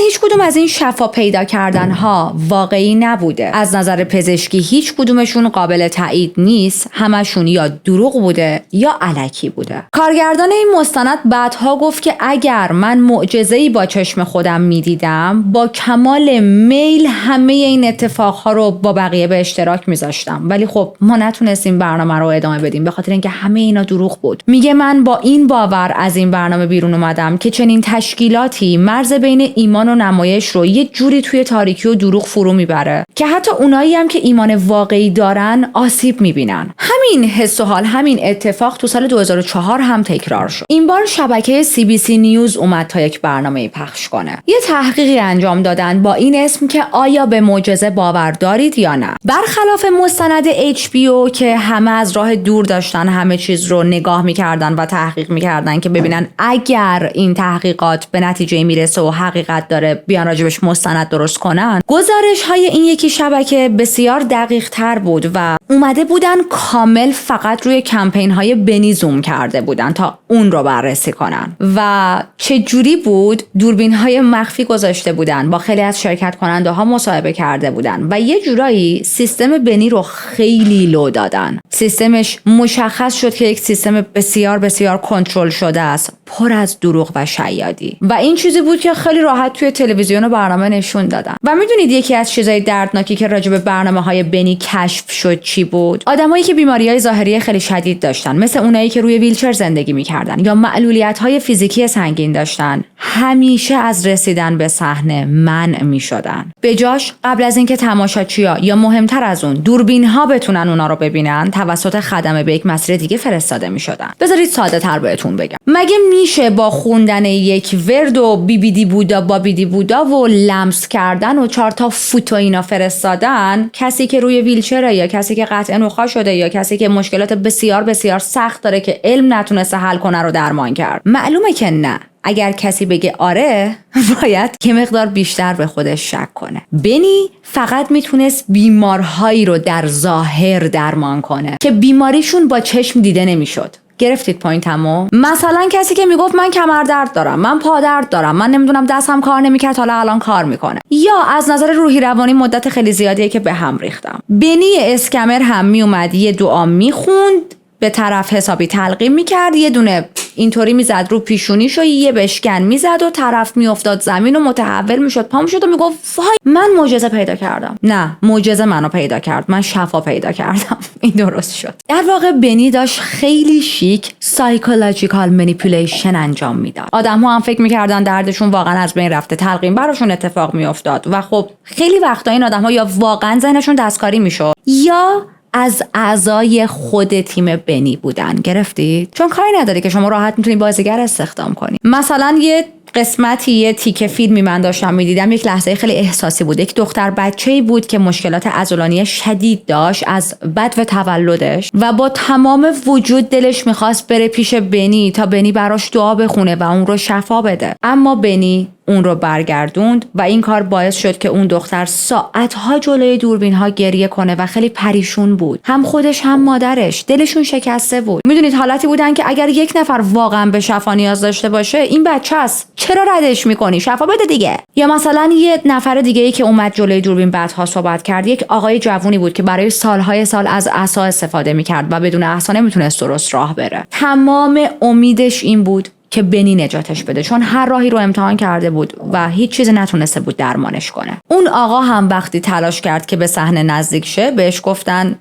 هیچ کدوم از این شفا پیدا کردن ها واقعی نبوده. از نظر پزشکی هیچ کدومشون قابل تایید نیست، همشون یا دروغ بوده یا الکی بوده. کارگردان این مستند بعدها گفت که اگر من معجزه‌ای با چشم خودم میدیدم، با کمال میل همه این اتفاقها رو با بقیه به اشتراک میذاشتم، ولی خب ما نتونستیم برنامه رو ادامه بدیم به خاطر اینکه همه اینا دروغ بود. میگه من با این باور از این برنامه بیرون اومدم که چنین تشکیلاتی مرز بین ایمان و نمایش رو یه جوری توی تاریکی و دروغ فرو میبره که حتی اونایی هم که ایمان واقعی دارن آسیب میبینن. همین حس و حال، همین اتفاق تو سال 2004 هم تکرار شد. این بار شبکه CBC نیوز اومد تا یک برنامه پخش کنه. یه تحقیقی انجام دادن با این اسم که آیا به معجزه باور دارید یا نه. برخلاف مستند HBO که همه از راه دور داشتن همه چیز رو نگاه میکردن و تحقیق میکردن که ببینن اگر این تحقیقات به نتیجه میرسه و حقیقت داره بیان راجبش مستند درست کنن، گزارش های این یکی شبکه بسیار دقیق تر بود و اومده بودن کامل فقط روی کمپین های بنی زوم کرده بودن تا اون رو بررسی کنن. و چه جوری بود؟ دوربین های مخفی گذاشته بودن، با خیلی از شرکت کننده ها مصاحبه کرده بودن و یه جورایی سیستم بنی رو خیلی لو دادن. سیستمش مشخص شد که یک سیستم بسیار بسیار کنترل شده است، پر از دروغ و شیادی. و این چیزی بود که خیلی راحت توی تلویزیون و برنامه نشون دادن. و میدونید یکی از چیزای دردناکی که راجع به برنامه‌های بنی کشف شد چی بود؟ آدمایی که بیماری‌های ظاهری خیلی شدید داشتن، مثل اونایی که روی ویلچر زندگی می‌کردن یا معلولیت‌های فیزیکی سنگین داشتن، همیشه از رسیدن به صحنه منع می‌شدن. به جاش قبل از اینکه تماشاچی‌ها یا مهمتر از اون دوربین‌ها بتونن اونا رو ببینن، توسط خدمه به یک مسیر دیگه فرستاده می‌شدن. بذارید ساده‌تر بهتون بگم. مگه میشه با خوندن یک ورد و بیبیدی بودا بابیدی بودا و لمس کردن و 4 تا فوت و اینا فرستادن، کسی که روی ویلچره یا کسی که قطع نخاع شده یا کسی که مشکلات بسیار بسیار سخت داره که علم نتونسته حل کنه رو درمان کرد؟ معلومه که نه. اگر کسی بگه آره، باید که مقدار بیشتر به خودش شک کنه. بنی فقط میتونست بیمارهایی رو در ظاهر درمان کنه که بیماریشون با چشم دیده نمیشد. گرفتید پوینتمو؟ مثلا کسی که میگفت من کمردرد دارم، من پادرد دارم، من نمیدونم دستم کار نمیکرد حالا الان کار میکنه، یا از نظر روحی روانی مدت خیلی زیادیه که به هم ریختم. بنی اسکمر هم میومد یه دعا میخوند، به طرف حسابی تلقین میکرد، یه دونه اینطوری میزد رو پیشونیشو، یه بشکن میزد و طرف میافتاد زمین و متحول میشد، پا میشد و میگفت وای من معجزه پیدا کردم. نه، معجزه منو پیدا کرد، من شفا پیدا کردم. این درست شد. در واقع بنی داشت خیلی شیک سایکولوژیکال مانیپولیشن انجام میداد. آدم‌ها هم فکر میکردن دردشون واقعا از بین رفته، تلقین براشون اتفاق میافتاد و خب خیلی وقتا این آدم‌ها یا واقعا ذهنشون دستکاری میشد یا از اعضای خود تیم بنی بودن. گرفتید؟ چون کاری نداره که شما راحت میتونید بازیگر استخدام کنید. مثلا یه قسمتی، یه تیکه فیلمی من داشتم میدیدم، یک لحظه خیلی احساسی بود. یک دختر بچه‌ای بود که مشکلات عضلانی شدید داشت از بدو تولدش و با تمام وجود دلش میخواست بره پیش بنی تا بنی براش دعا بخونه و اون رو شفا بده. اما بنی اون رو برگردوند و این کار باعث شد که اون دختر ساعتها جلوی دوربین‌ها گریه کنه و خیلی پریشون بود. هم خودش هم مادرش دلشون شکسته بود. میدونید حالتی بودن که اگر یک نفر واقعا به شفا نیاز داشته باشه این بچه است، چرا ردش میکنی؟ شفا بده دیگه. یا مثلا یه نفر دیگه ای که اومد جلوی دوربین بعدها صحبت کرد، یک آقای جوونی بود که برای سالهای سال از عصا استفاده میکرد و بدون عصا نمیتونست درست راه بره. تمام امیدش این بود که بنی نجاتش بده، چون هر راهی رو امتحان کرده بود و هیچ چیزی نتونسته بود درمانش کنه. اون آقا هم وقتی تلاش کرد که به صحنه نزدیک شه بهش گفتن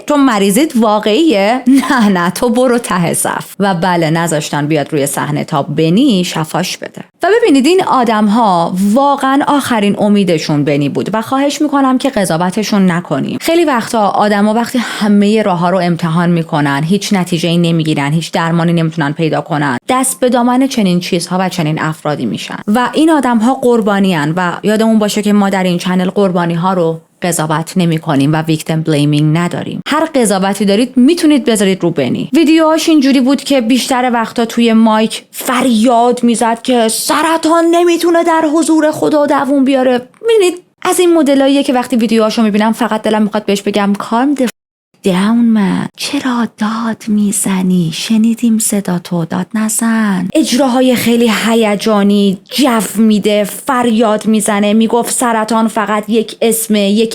تو مریضیت واقعیه؟ نه تو برو ته صف. و بله نذاشتن بیاد روی صحنه تا بنی شفاش بده. و ببینید این آدم ها واقعا آخرین امیدشون بنی بود و خواهش میکنم که قضاوتشون نکنیم. خیلی وقتا آدم ها وقتی همه راه ها رو امتحان میکنن هیچ نتیجه‌ای نمیگیرن، هیچ درمانی نمیتونن پیدا کنن، دست به دامن چنین چیزها و چنین افرادی میشن و این آدم ها قربانیان. و یادمون باشه که ما در این چنل قربانی ها رو قضاوت نمی کنیم و ویکتیم بلیمینگ نداریم. هر قضاوتی دارید میتونید بذارید رو بنی. ویدیوهاش اینجوری بود که بیشتر وقتا توی مایک فریاد میزد که سرطان نمیتونه در حضور خدا دووم بیاره. ببینید از این مدلاییه که وقتی ویدیوهاشو میبینم فقط دلم میخواد بهش بگم calm the داون من، چرا داد میزنی؟ شنیدیم صدا تو، داد نزن. اجراهای خیلی هیجانی، جو میده، فریاد میزنه، میگفت سرطان فقط یک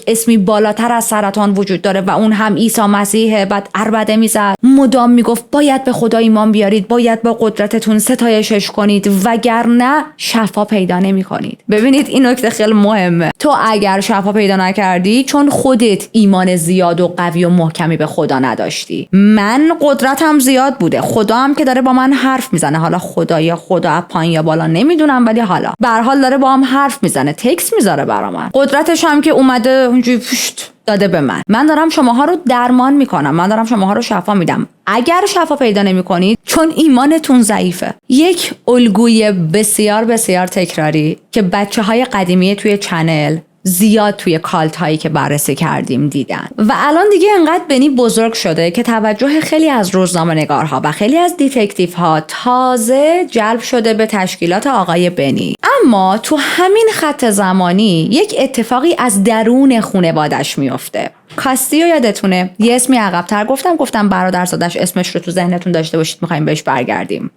اسمی بالاتر از سرطان وجود داره و اون هم عیسی مسیحه. بعد عربده میزد، مدام میگفت باید به خدا ایمان بیارید، باید با قدرتتون ستایشش کنید وگرنه شفا پیدا نمیکنید. ببینید این نکته خیلی مهمه. تو اگر شفا پیدا نکردی چون خودت ایمان زیاد و قوی و محکمی به خدا نداشتی. من قدرتم زیاد بوده، خدا هم که داره با من حرف میزنه، حالا خدا پایین یا بالا نمیدونم، ولی حالا به هر حال داره با هم حرف میزنه، تکست میذاره برا من. قدرتش هم که اومده اونجوری پشت داده به من دارم شماها رو درمان میکنم، من دارم شماها رو شفا میدم. اگر شفا پیدا نمیکنید چون ایمانتون ضعیفه. یک الگوی بسیار بسیار تکراری که بچه‌های قدیمی توی چنل زیاد توی کالت هایی که بررسی کردیم دیدن و الان دیگه انقدر بنی بزرگ شده که توجه خیلی از روزنامه‌نگارها و خیلی از دیتکتیو ها تازه جلب شده به تشکیلات آقای بنی. اما تو همین خط زمانی یک اتفاقی از درون خانواده‌اش میفته. کاستی رو یادتونه؟ یه اسمی عقب‌تر گفتم برادرزادش اسمش رو تو ذهنتون داشته باشید، می‌خوایم بهش برگردیم.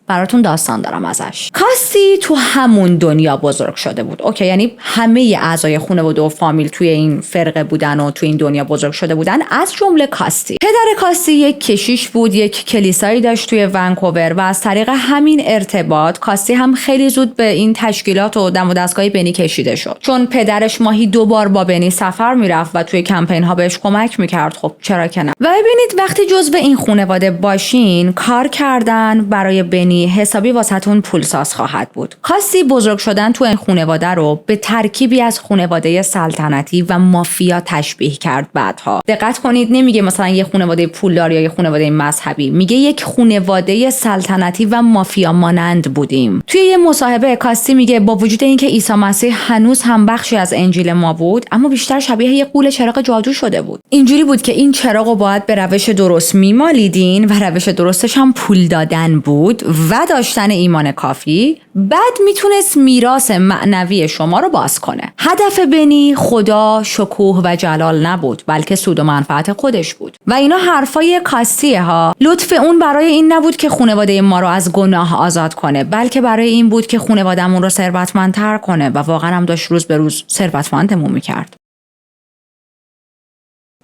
براتون داستان دارم ازش. کاستی تو همون دنیا بزرگ شده بود. اوکی، یعنی همه اعضای خانواده و فامیل توی این فرقه بودن و توی این دنیا بزرگ شده بودن، از جمله کاستی. پدر کاستی یک کشیش بود، یک کلیسایی داشت توی ونکوور و از طریق همین ارتباط کاستی هم خیلی زود به این تشکیلات و دم و دستگاه بنی کشیده شد. چون پدرش ماهی 2 بار با بنی سفر میرفت و توی کمپین ها بهش کمک میکرد. خب چرا که نه؟ و ببینید وقتی جزو این خانواده باشین، کار کردن برای بنی حسابی واسهتون پولساز خواهد بود. کاستی بزرگ شدن تو این خانواده رو به ترکیبی از خانواده سلطنتی و مافیا تشبیه کرد بعدها. دقت کنید نمیگه مثلا یه خانواده پولدار یا یه خانواده مذهبی، میگه یک خانواده سلطنتی و مافیا مانند بودیم. توی یه مصاحبه کاستی میگه با وجود اینکه عیسی مسیح هنوز هم بخشی از انجیل ما بود، اما بیشتر شبیه یه غول چراغ جادو شده بود. اینجوری بود که این چراغو باید به روش درست میمالیدین و روش درستش هم پول دادن بود و داشتن ایمان کافی. بعد میتونست میراث معنوی شما رو باز کنه. هدف بنی خدا، شکوه و جلال نبود، بلکه سود و منفعت خودش بود. و اینا حرفای کاستیه ها. لطف اون برای این نبود که خانواده ما رو از گناه آزاد کنه، بلکه برای این بود که خانواده‌مون رو ثروتمندتر کنه و واقعا هم داشت روز به روز ثروتمندمون میکرد.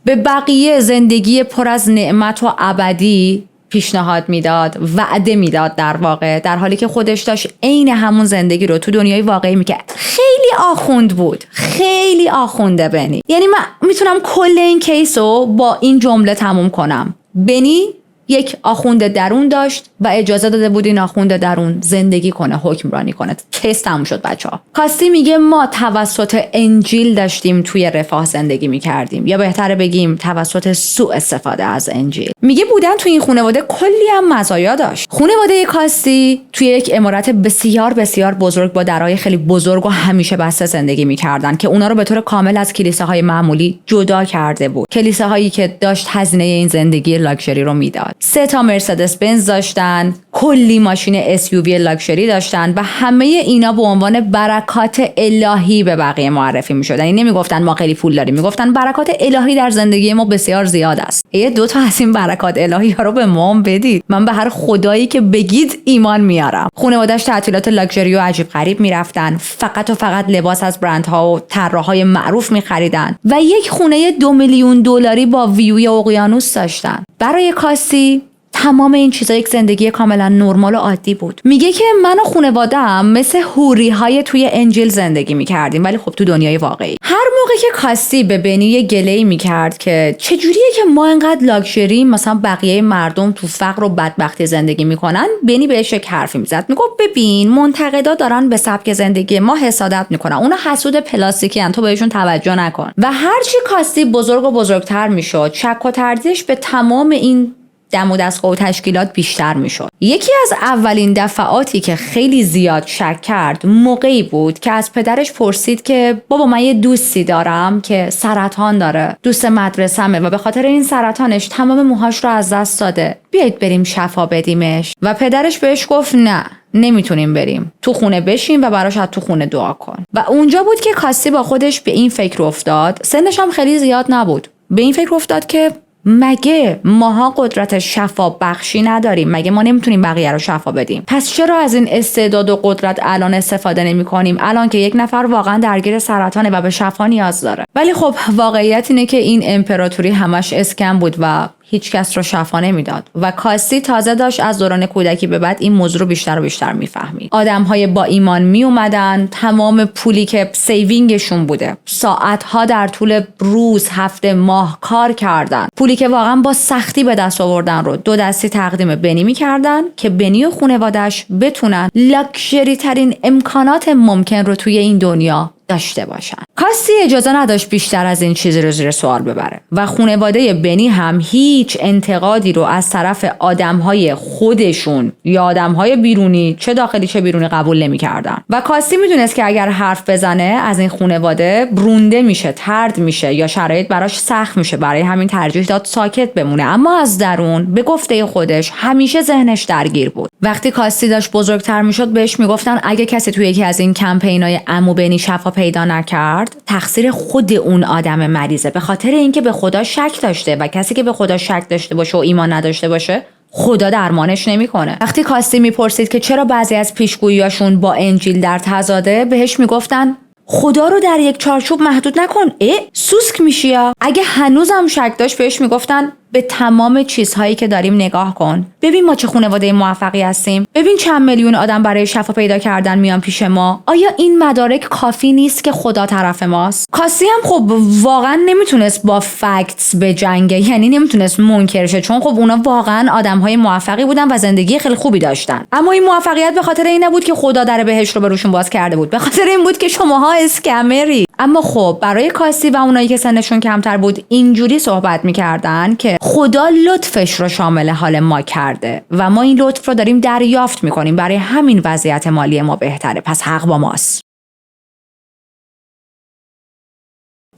به بقیه زندگی پر از نعمت و ابدی پیشنهاد میداد، وعده میداد در واقع، در حالی که خودش داشت عین همون زندگی رو تو دنیای واقعی میکرد. خیلی آخوند بود، خیلی آخونده بنی. یعنی من میتونم کل این کیس رو با این جمله تموم کنم: بنی یک آخوند درون داشت و اجازه داده بود این آخوند درون زندگی کنه، حکمرانی کنه. کیس تموم شد بچه‌ها. کاستی میگه ما توسط انجیل داشتیم توی رفاه زندگی میکردیم، یا بهتره بگیم توسط سوء استفاده از انجیل. میگه بودن توی این خانواده کلی هم مزایا داشت. خانواده کاستی توی یک عمارت بسیار بسیار بزرگ با درهای خیلی بزرگ و همیشه بسته زندگی میکردن که اونا رو به طور کامل از کلیساهای معمولی جدا کرده بود. کلیساهایی که داشت هزینه این زندگی لاکچری رو میداد. 3 تا مرسدس بنز داشتن، کلی ماشین SUV لاکچری داشتن و همه اینا به عنوان برکات الهی به بقیه معرفی می‌شدن. یعنی نمیگفتن ما خیلی پول داریم، میگفتن برکات الهی در زندگی ما بسیار زیاد است. یه دو تا از این برکات الهی ها رو به ما بدید. من به هر خدایی که بگید ایمان میارم. خانواده‌اش تعطیلات لاکچری و عجیب غریب میرفتن، فقط و فقط لباس از برندها و طراحهای معروف می‌خریدن و یک خونه 2 میلیون دلاری با ویوی اقیانوس داشتن. برای کاسی تمام این چیزا یک زندگی کاملا نرمال و عادی بود. میگه که من و خانواده‌ام مثل حوری‌های توی انجیل زندگی می‌کردیم، ولی خب تو دنیای واقعی. هر موقع که کاسی به بنی گله‌ای می‌کرد که چجوریه که ما انقدر لاکچری مثلا بقیه مردم تو فقر و بدبختی زندگی می‌کنن، بنی بهش یک حرفی می‌زد. میگفت ببین منتقدا دارن به سبک زندگی ما حسادت می‌کنن. اونا حسود پلاستیکی ان، تو بهشون توجه نکن. و هرچی کاسی بزرگ و بزرگتر می‌شد، شک و تردیدش به تمام این دم و دستگاه و تشکیلات بیشتر میشد. یکی از اولین دفعاتی که خیلی زیاد شک کرد موقعی بود که از پدرش پرسید که بابا من یه دوستی دارم که سرطان داره، دوست مدرسمه و به خاطر این سرطانش تمام موهاش رو از دست داده، بیایید بریم شفا بدیمش. و پدرش بهش گفت نه نمیتونیم بریم، تو خونه بشین و براش از تو خونه دعا کن. و اونجا بود که کاسی با خودش به این فکر افتاد، سنش هم خیلی زیاد نبود، به این فکر افتاد که مگه ماها قدرت شفا بخشی نداریم؟ مگه ما نمیتونیم بقیه رو شفا بدیم؟ پس چرا از این استعداد و قدرت الان استفاده نمی کنیم، الان که یک نفر واقعا درگیر سرطانه و به شفا نیاز داره؟ ولی خب واقعیت اینه که این امپراتوری همش اسکم بود و هیچ کس رو شفا نمیداد و کاسی تازه داشت از دوران کودکی به بعد این موضوع رو بیشتر و بیشتر میفهمید. آدم‌های با ایمان می اومدن، تمام پولی که سیوینگشون بوده ساعت‌ها در طول روز، هفته، ماه کار کردن، پولی که واقعا با سختی به دست آوردن رو دو دستی تقدیم بنی می‌کردن که بنی و خانواده‌اش بتونن لاکچری ترین امکانات ممکن رو توی این دنیا داشته باشن. کاسی اجازه نداشت بیشتر از این چیزی رو زیر سوال ببره و خانواده بنی هم هیچ انتقادی رو از طرف آدم‌های خودشون یا آدم‌های بیرونی، چه داخلی چه بیرونی، قبول نمی‌کردن. و کاسی میدونست که اگر حرف بزنه از این خانواده برونده میشه، طرد میشه یا شرایط براش سخت میشه، برای همین ترجیح داد ساکت بمونه. اما از درون به گفته خودش همیشه ذهنش درگیر بود. وقتی کاسی داشت بزرگتر میشد بهش میگفتن اگه کسی توی یکی از این کمپینای عمو بنی شفا پیدا نکرد، تقصیر خود اون آدم مریضه، به خاطر اینکه به خدا شک داشته و کسی که به خدا شک داشته باشه و ایمان نداشته باشه خدا درمانش نمیکنه. وقتی کاسی میپرسید که چرا بعضی از پیشگوییاشون با انجیل در تضاده، بهش میگفتن خدا رو در یک چارچوب محدود نکن، سوسک میشی. اگه هنوزم شک داشت بهش میگفتن به تمام چیزهایی که داریم نگاه کن، ببین ما چه خانواده موفقی هستیم، ببین چند میلیون آدم برای شفا پیدا کردن میان پیش ما، آیا این مدارک کافی نیست که خدا طرف ماست؟ کاسی هم خب واقعا نمیتونست با فکتس بجنگه، یعنی نمیتونست منکر شه، چون خب اونا واقعا آدمهای موفقی بودن و زندگی خیلی خوبی داشتن. اما این موفقیت به خاطر این نبود که خدا در بهشت رو بروشون باز کرده بود، به خاطر این بود که شماها اسکمری. اما خب برای کاسی و اونایی که سنشون کمتر بود اینجوری صحبت میکردن که خدا لطفش رو شامل حال ما کرده و ما این لطف رو داریم دریافت میکنیم، برای همین وضعیت مالی ما بهتره، پس حق با ماست.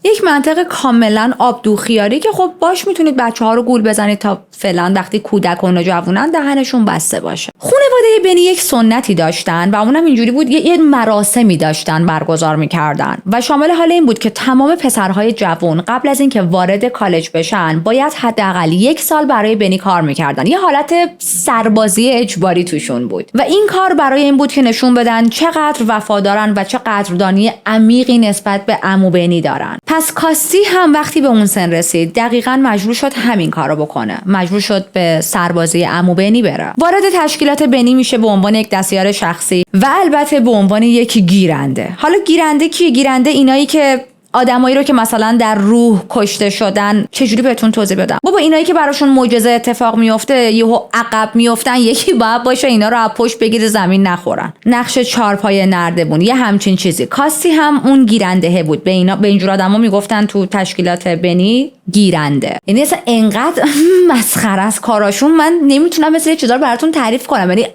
یک منطق کاملا آبدوخیاری که خب باش میتونید بچه‌ها رو گول بزنید تا فعلا وقتی کودک و جوونن دهنشون بسته باشه. خانواده بنی یک سنتی داشتن و اونم اینجوری بود، یه مراسمی داشتن برگزار میکردن و شامل حال این بود که تمام پسرهای جوون قبل از اینکه وارد کالج بشن باید حداقل 1 سال برای بنی کار میکردن. یه حالت سربازی اجباری توشون بود و این کار برای این بود که نشون بدن چقدر وفادارن و چه قدردانی عمیقی نسبت به عمو بنی دارن. پس کاسی هم وقتی به اون سن رسید دقیقاً مجبور شد همین کارو بکنه، مجبور شد به سربازی عمو بنی بره. وارد تشکیلات بنی میشه به عنوان یک دستیار شخصی و البته به عنوان یک گیرنده. حالا گیرنده کیه؟ گیرنده اینایی که آدمایی رو که مثلا در روح کشته شدن، چجوری بهتون توضیح بدم؟ بابا اینایی که براشون معجزه اتفاق میفته یهو عقب میافتن، یکی باید باشه اینا رو از پشت بگیره زمین نخورن. نقش چارپای نردبون یه همچین چیزی. کاسی هم اون گیرنده بود. به اینجور آدما میگفتن تو تشکیلات بنی گیرنده. یعنی اصلا انقدر مسخره از کاراشون، من نمیتونم مثل چیزا رو براتون تعریف کنم، یعنی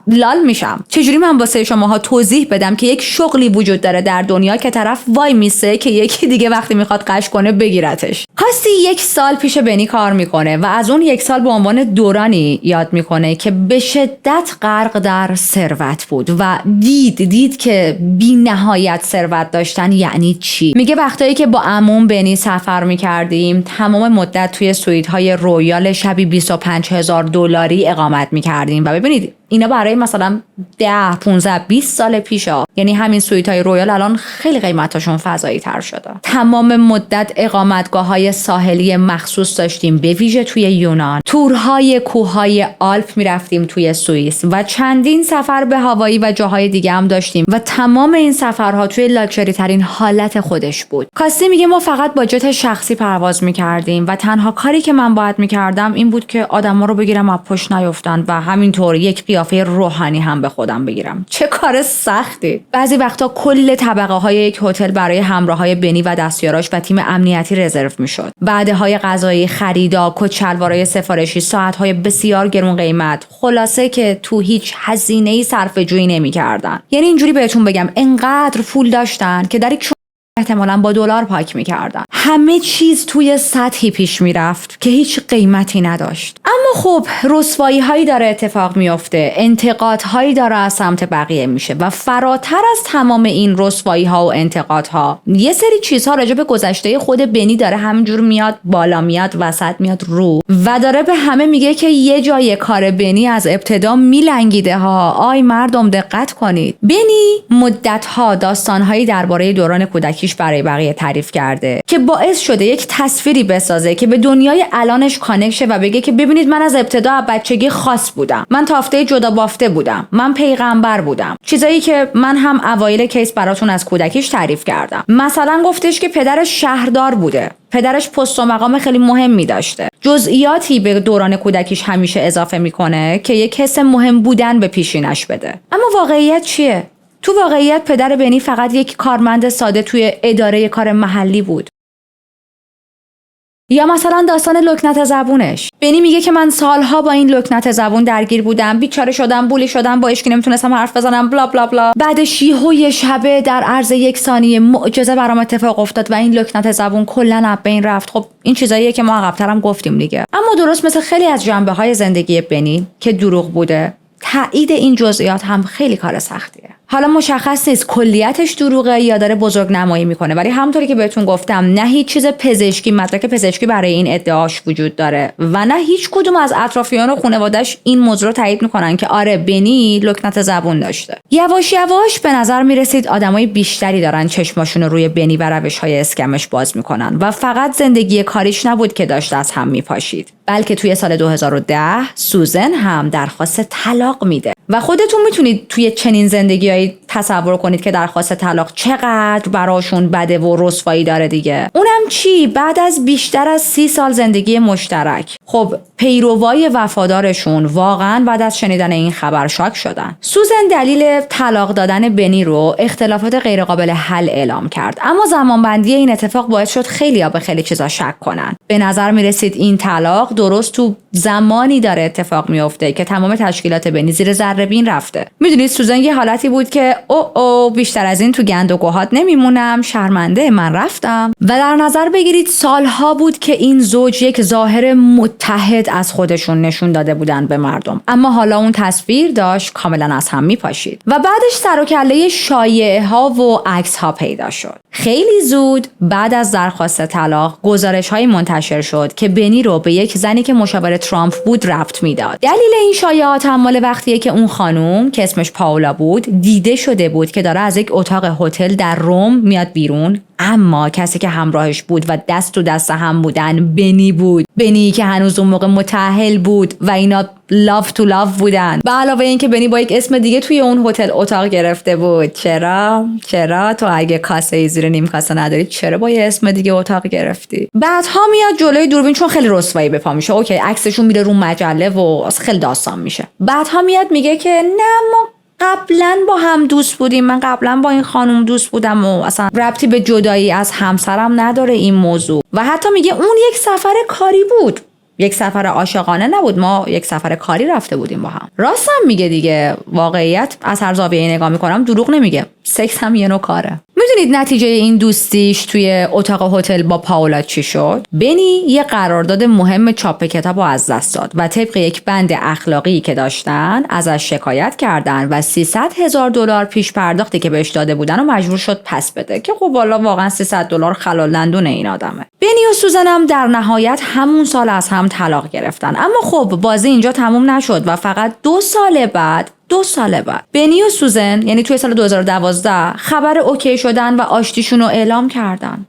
لال میشم. چجوری من واسه شماها توضیح بدم که یک شغلی وجود داره در دنیا که طرف وای میسه که یکی دیگه وقتی میخواد قش کنه بگیرتش. کاسی 1 سال پیش بنی کار میکنه و از اون 1 سال به عنوان دورانی یاد میکنه که به شدت غرق در ثروت بود و دید که بی نهایت ثروت داشتن یعنی چی. میگه وقتایی که با عموم بنی سفر میکردیم تمام مدت توی سویت‌های رویال شبی 25,000 دلاری اقامت میکردیم و ببینید اینا برای مثلا 10 15 20 سال پیشه، یعنی همین سویت‌های رویال الان خیلی قیمتاشون فضایی تر شده. تمام مدت اقامتگاه‌های ساحلی مخصوص داشتیم، به ویژه توی یونان. تورهای کوههای آلپ میرفتیم توی سوئیس و چندین سفر به هاوایی و جاهای دیگه هم داشتیم و تمام این سفرها توی لاکچری ترین حالت خودش بود. کاسی میگه ما فقط با جت شخصی پرواز میکردیم و تنها کاری که من باید میکردم این بود که آدما رو بگیرم از پشت نیفتن و همینطور یک قیافه روحانی هم به خودم بگیرم. چه کار سختی. بعضی وقتا کل طبقه های یک هتل برای همراهای بنی و دستیاراش و تیم امنیتی رزرو میشد. بعدهای غذایی، خریدا، کچلوارای سفارشی، ساعت‌های بسیار گرون قیمت. خلاصه که تو هیچ هزینه‌ای صرفه‌جویی نمی‌کردن. یعنی اینجوری بهتون بگم انقدر پول داشتن که در یک احتمالاً با دلار پاک می‌کردن. همه چیز توی سطحی پیش میرفت که هیچ قیمتی نداشت. اما خب رسوایی‌هایی داره اتفاق میفته، انتقادهایی داره از سمت بقیه میشه و فراتر از تمام این رسوایی‌ها و انتقادها یه سری چیزها راجع به گذشته خود بنی داره همینجور میاد بالا، میاد وسط، میاد رو و داره به همه میگه که یه جای کار بنی از ابتدا میلنگیده ها. آی مردم دقت کنید. بنی مدت‌ها داستان‌هایی درباره دوران کودکی برای بقیه تعریف کرده که باعث شده یک تصویری بسازه که به دنیای الانش کانکت شه و بگه که ببینید من از ابتدا از بچگی خاص بودم، من تافته جدا بافته بودم، من پیغمبر بودم. چیزایی که من هم اوایل کیس براتون از کودکیش تعریف کردم. مثلا گفتش که پدرش شهردار بوده، پدرش پست و مقام خیلی مهمی داشته. جزئیاتی به دوران کودکیش همیشه اضافه میکنه که یک حس مهم بودن به پیشینش بده. اما واقعیت چیه؟ تو واقعیت پدر بنی فقط یک کارمند ساده توی اداره کار محلی بود. یا مثلا داستان لکنت زبونش. بنی میگه که من سالها با این لکنت زبون درگیر بودم، بیچاره شدم، بولی شدم، با اشکی نمیتونستم حرف بزنم، بلا بلا بلا. بعدش یه شبه در عرض 1 ثانیه معجزه برام اتفاق افتاد و این لکنت زبون کلا از بین رفت. خب این چیزاییه که ما عقب‌ترم گفتیم دیگه. اما درست مثل خیلی از جنبه‌های زندگی بنی که دروغ بوده، تایید این جزئیات هم خیلی کار سختیه. حالا مشخص نیست کلیتش دروغه یا داره بزرگ نمایی میکنه، ولی همونطوری که بهتون گفتم نه هیچ چیز پزشکی، مدرک پزشکی برای این ادعاش وجود داره و نه هیچ کدوم از اطرافیان و خانواده‌اش این موضوع رو تایید میکنن که آره بنی لکنت زبون داشته. یواش یواش به نظر میرسید آدمای بیشتری دارن چشماشون رو روی بنی و روش‌های اسکمش باز میکنن و فقط زندگی کاریش نبود که داشت از هم میپاشید، بلکه توی سال 2010 سوزن هم درخواست طلاق میده و خودتون میتونید توی چنین زندگیایی تصور کنید که درخواست طلاق چقدر براشون بده و رسوایی داره دیگه. اونم چی؟ بعد از بیشتر از 30 سال زندگی مشترک. خب پیروای وفادارشون واقعا بعد از شنیدن این خبر شاک شدن. سوزن دلیل طلاق دادن بنی رو اختلافات غیرقابل حل اعلام کرد، اما زمانبندی این اتفاق باعث شد خیلی‌ها به خیلی چیزا شک کنن. به نظر میرسید این طلاق درست تو زمانی داره اتفاق میفته که تمام تشکیلات بنی زیر ذره بین رفته. میدونید سوزن یه حالتی بود که او بیشتر از این تو گند و گوهات نمیمونم، شرمنده من رفتم. و در نظر بگیرید سالها بود که این زوج یک ظاهر متحد از خودشون نشون داده بودن به مردم، اما حالا اون تصویر داشت کاملا از هم میپاشید و بعدش سر و کله شایعه ها و عکس ها پیدا شد. خیلی زود بعد از درخواست طلاق گزارش های منتشر شد که بنی رو به یک زنی که مشاور ترامپ بود ربط میداد. دلیل این شایعات هم مال وقتیه که اون خانم که اسمش پاولا بود دیده شده بود که داره از یک اتاق هتل در روم میاد بیرون، اما کسی که همراهش بود و دست تو دست هم بودن بنی بود. بنی که هنوز اون موقع متأهل بود و اینا لاف تو لاف بودن. به علاوه این که بنی با یک اسم دیگه توی اون هتل اتاق گرفته بود. چرا تو اگه کاسه زیر نیم کاسه نداری چرا با یه اسم دیگه اتاق گرفتی؟ بعدها میاد جلوی دوربین چون خیلی رسوایی به پا میشه. اوکی عکسشون میره رو مجله و خیلی داستان میشه. بعدها میاد میگه که نه ما قبلا با هم دوست بودیم، من قبلا با این خانم دوست بودم و اصلا ربطی به جدایی از همسرم نداره این موضوع. و حتی میگه اون یک سفر کاری بود، یک سفر عاشقانه نبود، ما یک سفر کاری رفته بودیم با هم. راست هم میگه دیگه، واقعیت از هر زاویه‌ای نگاه میکنم دروغ نمیگه، سکس هم یه نوع کاره. میدونید نتیجه این دوستیش توی اتاق هتل با پاولا چی شد؟ بنی یه قرارداد مهم چاپ کتابو از دست داد و طبق یک بند اخلاقی که داشتن ازش شکایت کردن و $300,000 پیش پرداختی که بهش داده بودن و مجبور شد پس بده که خب والا واقعا $300 خلال دندون این آدمه. بنی و سوزن هم در نهایت همون سال از هم طلاق گرفتن. اما خب بازی اینجا تموم نشد و فقط 2 سال بعد بنی و سوزن، یعنی توی سال 2012، خبر اوکی شدن و آشتیشون رو اعلام کردن.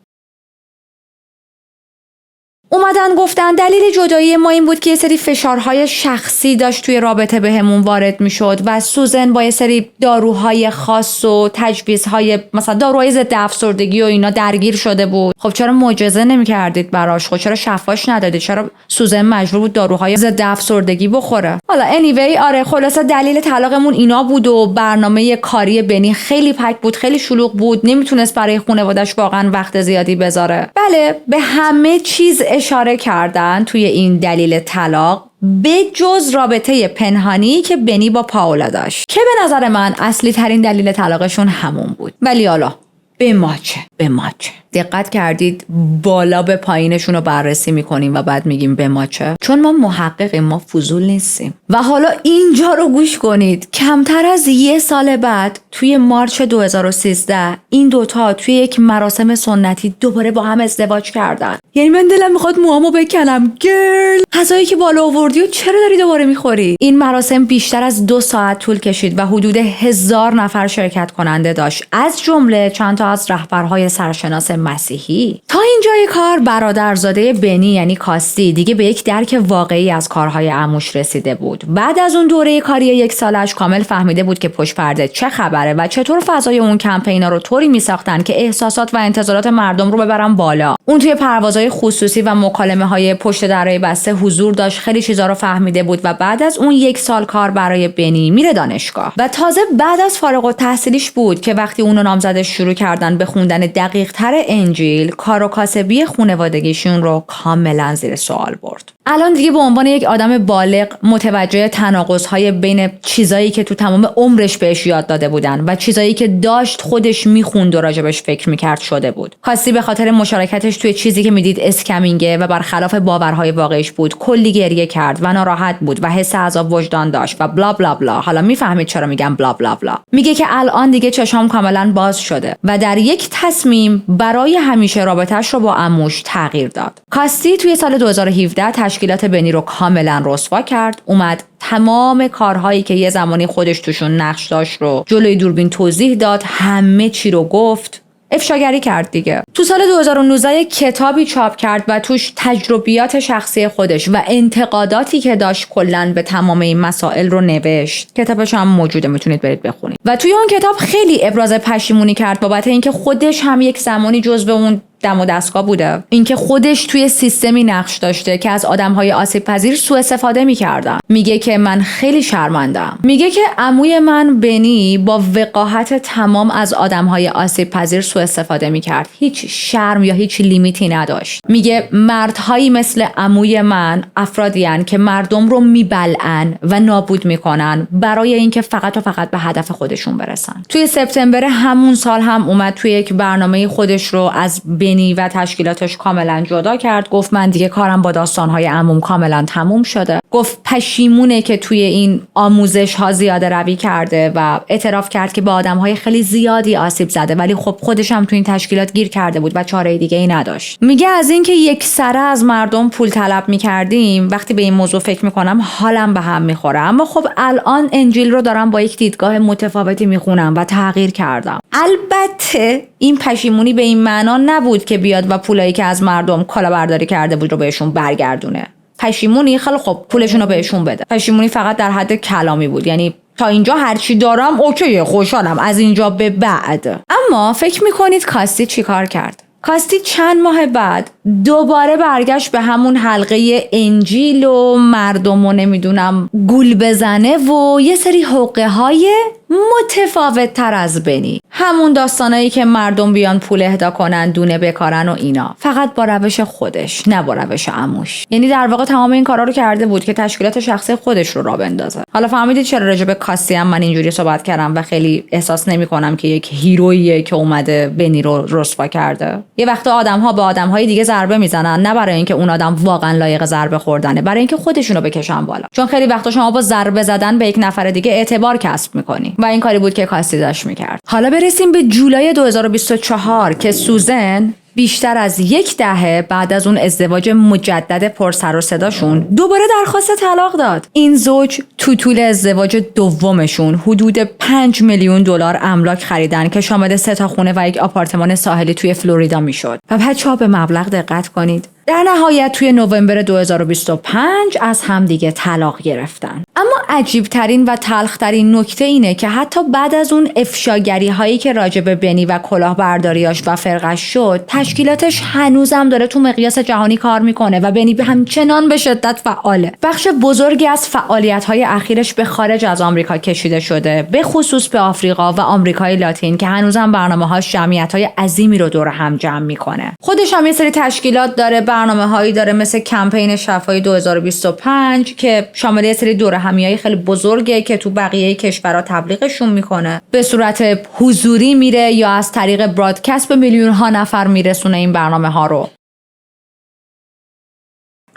اومدن گفتن دلیل جدایی ما این بود که یه سری فشارهای شخصی داشت توی رابطه بهمون وارد میشد و سوزن با یه سری داروهای خاص و تجویزهای مثلا داروهای ضد افسردگی و اینا درگیر شده بود. خب چرا معجزه نمی‌کردید براش؟ خب چرا شفاش ندادید؟ چرا سوزن مجبور بود داروهای ضد افسردگی بخوره؟ حالا anyway آره خلاصه دلیل طلاقمون اینا بود و برنامه کاری بنی خیلی پک بود، خیلی شلوغ بود، نمیتونست برای خانواده‌اش واقعا وقت زیادی بذاره. بله به همه چیز اشاره کردن توی این دلیل طلاق به جز رابطه پنهانی که بنی با پاولا داشت که به نظر من اصلی ترین دلیل طلاقشون همون بود. ولی حالا به ما چه؟ دقت کردید بالا به پایینشون رو بررسی میکنیم و بعد میگیم به ما چه؟ چون ما محققیم، ما فضول نیستیم. و حالا اینجا رو گوش کنید، کمتر از 1 سال بعد توی مارچ 2013 این دوتا توی یک مراسم سنتی دوباره با هم ازدواج کردن. یعنی من دلم میخواد موامو بکنم. گرل غذایی که بالا آوردی و چرا داری دوباره میخوری؟ این مراسم بیشتر از 2 ساعت طول کشید و حدود 1000 نفر شرکت کننده داشت، از جمله چند تا از رهبرهای سرشناس مسیحی. تا اینجای کار برادرزاده بنی یعنی کاستی دیگه به یک درک واقعی از کارهای عموش رسیده بود. بعد از اون دوره کاری 1 سالش کامل فهمیده بود که پشت پرده چه خبره و چطور فضای اون کمپینا رو طوری میساختن که احساسات و انتظارات مردم رو ببرن بالا. اون توی پروازهای خصوصی و مکالمه‌های پشت درهای بسته حضور داشت، خیلی چیزا رو فهمیده بود و بعد از اون 1 سال کار برای بنی میره دانشگاه. و تازه بعد از فارغ التحصیلیش بود که وقتی اونو نامزدش شروع کردن به خوندن دقیق‌تر انجیل، کار و کاسبی خانوادگیشون رو کاملا زیر سوال برد. الان دیگه به عنوان یک آدم بالغ متوجه تناقض‌های بین چیزایی که تو تمام عمرش بهش یاد داده بودن و چیزایی که داشت خودش میخوند و راجبش فکر میکرد شده بود. کاستی به خاطر مشارکتش توی چیزی که میدید اسکمینگه و برخلاف باورهای واقعیش بود کلی گریه کرد و ناراحت بود و حس عذاب وجدان داشت و بلا بلا بلا. حالا میفهمید چرا میگم بلا بلا بلا. میگه که الان دیگه چشام کاملا باز شده و در یک تصمیم برای همیشه رابطه‌اش رو با عموش تغییر داد. کاستی توی سال 2017 تشکیلات بنی رو کاملا رسوا کرد، اومد تمام کارهایی که یه زمانی خودش توشون نقش داشت رو جلوی دوربین توضیح داد، همه چی رو گفت، افشاگری کرد دیگه. تو سال 2019 کتابی چاپ کرد و توش تجربیات شخصی خودش و انتقاداتی که داشت کلاً به تمام این مسائل رو نوشت. کتابش هم موجوده، میتونید برید بخونید. و توی اون کتاب خیلی ابراز پشیمونی کرد بابت اینکه خودش هم یک زمانی جزو اون دم و دستگاه بوده، اینکه خودش توی سیستمی نقش داشته که از آدم‌های آسیب‌پذیر سوء استفاده می‌کردن. میگه که من خیلی شرمنده‌ام. میگه که عموی من بنی با وقاحت تمام از آدم‌های آسیب‌پذیر سوء استفاده می‌کرد. هیچ شرم یا هیچ لیمیتی نداشت. میگه مردهایی مثل عموی من افرادی ان که مردم رو میبلعن و نابود میکنن برای اینکه فقط و فقط به هدف خودشون برسن. توی سپتامبر همون سال هم اومد توی یک برنامه خودش رو از بنی و تشکیلاتش کاملا جدا کرد. گفت من دیگه کارم با داستانهای عموم کاملا تموم شده. گفت پشیمونه که توی این آموزش ها زیاده روی کرده و اعتراف کرد که به آدمهای خیلی زیادی آسیب زده، ولی خب خودش هم توی این تشکیلات گیر کرده بود و چاره دیگه ای نداشت. میگه از اینکه یک سره از مردم پول طلب میکردیم، وقتی به این موضوع فکر میکنم حالم به هم میخوره. اما خب الان انجیل رو دارم با یک دیدگاه متفاوتی میخونم و تغییر کردم. البته این پشیمونی به این معنا نبود که بیاد و پولایی که از مردم کلاهبرداری کرده بود رو بهشون برگردونه. پشیمونی خیلی خب پولشون رو بهشون بده. پشیمونی فقط در حد کلامی بود، یعنی تا اینجا هرچی دارم اوکیه، خوشحالم، از اینجا به بعد. اما فکر میکنید کاستی چی کار کرد؟ کاستی چند ماه بعد دوباره برگشت به همون حلقه انجیل و مردم و نمیدونم گول بزنه و یه سری حقه های متفاوت تر از بنی. همون داستانایی که مردم بیان پول اهدا کنن، دونه بکارن و اینا، فقط با روش خودش، نه با روش عموش. یعنی در واقع تمام این کارا رو کرده بود که تشکیلات شخصی خودش رو راه بندازه. حالا فهمیدید چرا راجع به کاسی هم من اینجوری صحبت کردم و خیلی احساس نمی‌کنم که یک هیروییه که اومده بنی رو رسوا کرده. یه وقتا آدم‌ها به آدم‌های دیگه ضربه میزنن، نه برای اینکه اون آدم واقعا لایق ضربه خوردنه، برای اینکه خودشونو بکشن بالا. چون خیلی وقتا شما با ضربه زدن به یک نفر دیگه اعتبار کسب می‌کنی و این کاری بود که کاسی داشت می‌کرد. حالا برسیم به جولای 2024 که سوزن بیشتر از یک دهه بعد از اون ازدواج مجدد پر سر و صداشون دوباره درخواست طلاق داد. این زوج تو طول ازدواج دومشون حدود 5 میلیون دلار املاک خریدن که شامل 3 خونه و یک آپارتمان ساحلی توی فلوریدا میشد. و بچه‌ها به مبلغ دقت کنید. در نهایت توی نوامبر 2025 از همدیگه طلاق گرفتن. اما عجیب ترین و تلخ ترین نکته اینه که حتی بعد از اون افشاگری هایی که راجع به بنی و کلاهبرداریاش و فرقش شد، تشکیلاتش هنوزم داره تو مقیاس جهانی کار میکنه و بنی همچنان به شدت فعاله. بخش بزرگی از فعالیت های اخیرش به خارج از آمریکا کشیده شده، به خصوص به آفریقا و آمریکای لاتین که هنوزم برنامه‌هاش جمعیت‌های عظیمی رو دور هم جمع میکنه. خودش هم یه سری تشکیلات داره، برنامه‌هایی داره مثل کمپین شفای 2025 که شامل یه سری دورهمیای خیلی بزرگه که تو بقیه کشورها تبلیغشون میکنه. به صورت حضوری میره یا از طریق برادکست به میلیون‌ها نفر میرسونه این برنامه‌ها رو.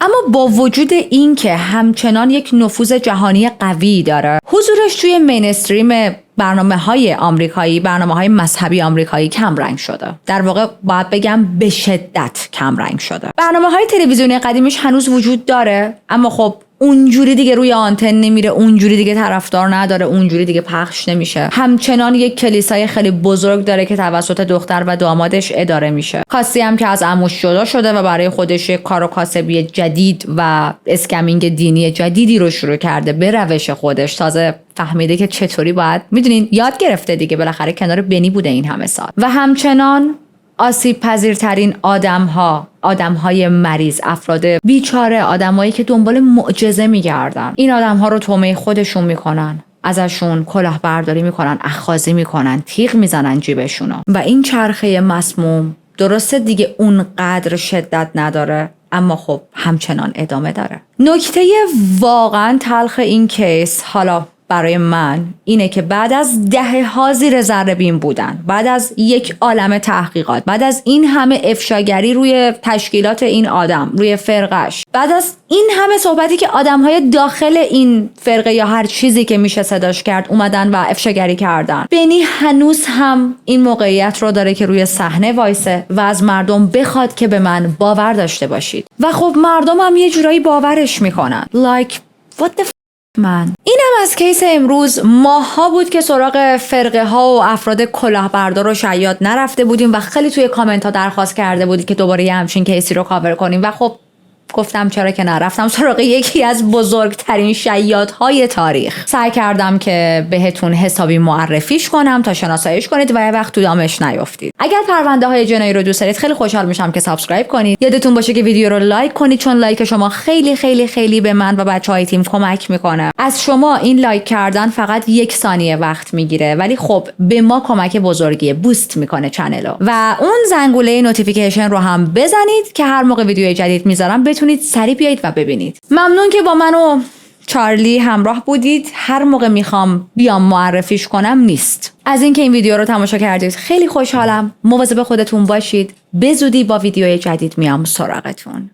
اما با وجود این که همچنان یک نفوذ جهانی قوی داره، حضورش توی مینستریم برنامه‌های آمریکایی، برنامه‌های مذهبی آمریکایی کم رنگ شده. در واقع باید بگم به شدت کم رنگ شده. برنامه‌های تلویزیونی قدیمیش هنوز وجود داره، اما خب اونجوری دیگه روی آنتن نمیره، اونجوری دیگه طرفدار نداره، اونجوری دیگه پخش نمیشه. همچنان یک کلیسای خیلی بزرگ داره که توسط دختر و دامادش اداره میشه. کاسی هم که از عموش جدا شده و برای خودش یک کار و کاسبی جدید و اسکمینگ دینی جدیدی رو شروع کرده به روش خودش. تازه فهمیده که چطوری باید، میدونین، یاد گرفته دیگه، بالاخره کنار بنی بوده این همه سال. و همچنان آسیب پذیرترین آدمهای مریض، افراد بیچاره، آدمایی که دنبال معجزه میگردن، این آدمها رو تومه خودشون میکنن، ازشون کلاهبرداری میکنن، اخاذی میکنن، تیغ میزنن جیبشونو. و این چرخه مسموم درسته دیگه اونقدر شدت نداره، اما خب همچنان ادامه داره. نکته واقعا تلخ این کیس حالا برای من اینه که بعد از دهه‌ها زیر ذره بین بودن، بعد از یک عالمه تحقیقات، بعد از این همه افشاگری روی تشکیلات این آدم، روی فرقش، بعد از این همه صحبتی که آدم‌های داخل این فرقه یا هر چیزی که میشه صداش کرد اومدن و افشاگری کردن، بنی هنوز هم این موقعیت رو داره که روی صحنه وایسه و از مردم بخواد که به من باور داشته باشید. و خب مردم هم یه جورایی باورش میکنن. Like what the من. اینم از کیس امروز. ماها بود که سراغ فرقه ها و افراد کلاهبردار و شیاد نرفته بودیم و خیلی توی کامنت ها درخواست کرده بودید که دوباره یه همچین کیسی رو کاور کنیم و خب گفتم چرا که نرفتم سراغ یکی از بزرگترین شیادهای تاریخ. سعی کردم که بهتون حسابی معرفیش کنم تا شناساییش کنید و یه وقت تو دامش نیافتید. اگر پرونده های جنایی رو دوست دارید خیلی خوشحال میشم که سابسکرایب کنید. یادتون باشه که ویدیو رو لایک کنید، چون لایک شما خیلی خیلی خیلی به من و بچهای تیم کمک میکنه. از شما این لایک کردن فقط 1 ثانیه وقت میگیره، ولی خب به ما کمک بزرگیه، بوست میکنه چنلو. و اون زنگوله نوتیفیکیشن رو هم بزنید که هر موقع ویدیو جدید میذارم بتونید سریع بیایید و ببینید. ممنون که با من و چارلی همراه بودید. هر موقع میخوام بیام معرفیش کنم نیست. از اینکه این ویدیو رو تماشا کردید خیلی خوشحالم. مواظب خودتون باشید. به زودی با ویدیوی جدید میام سراغتون.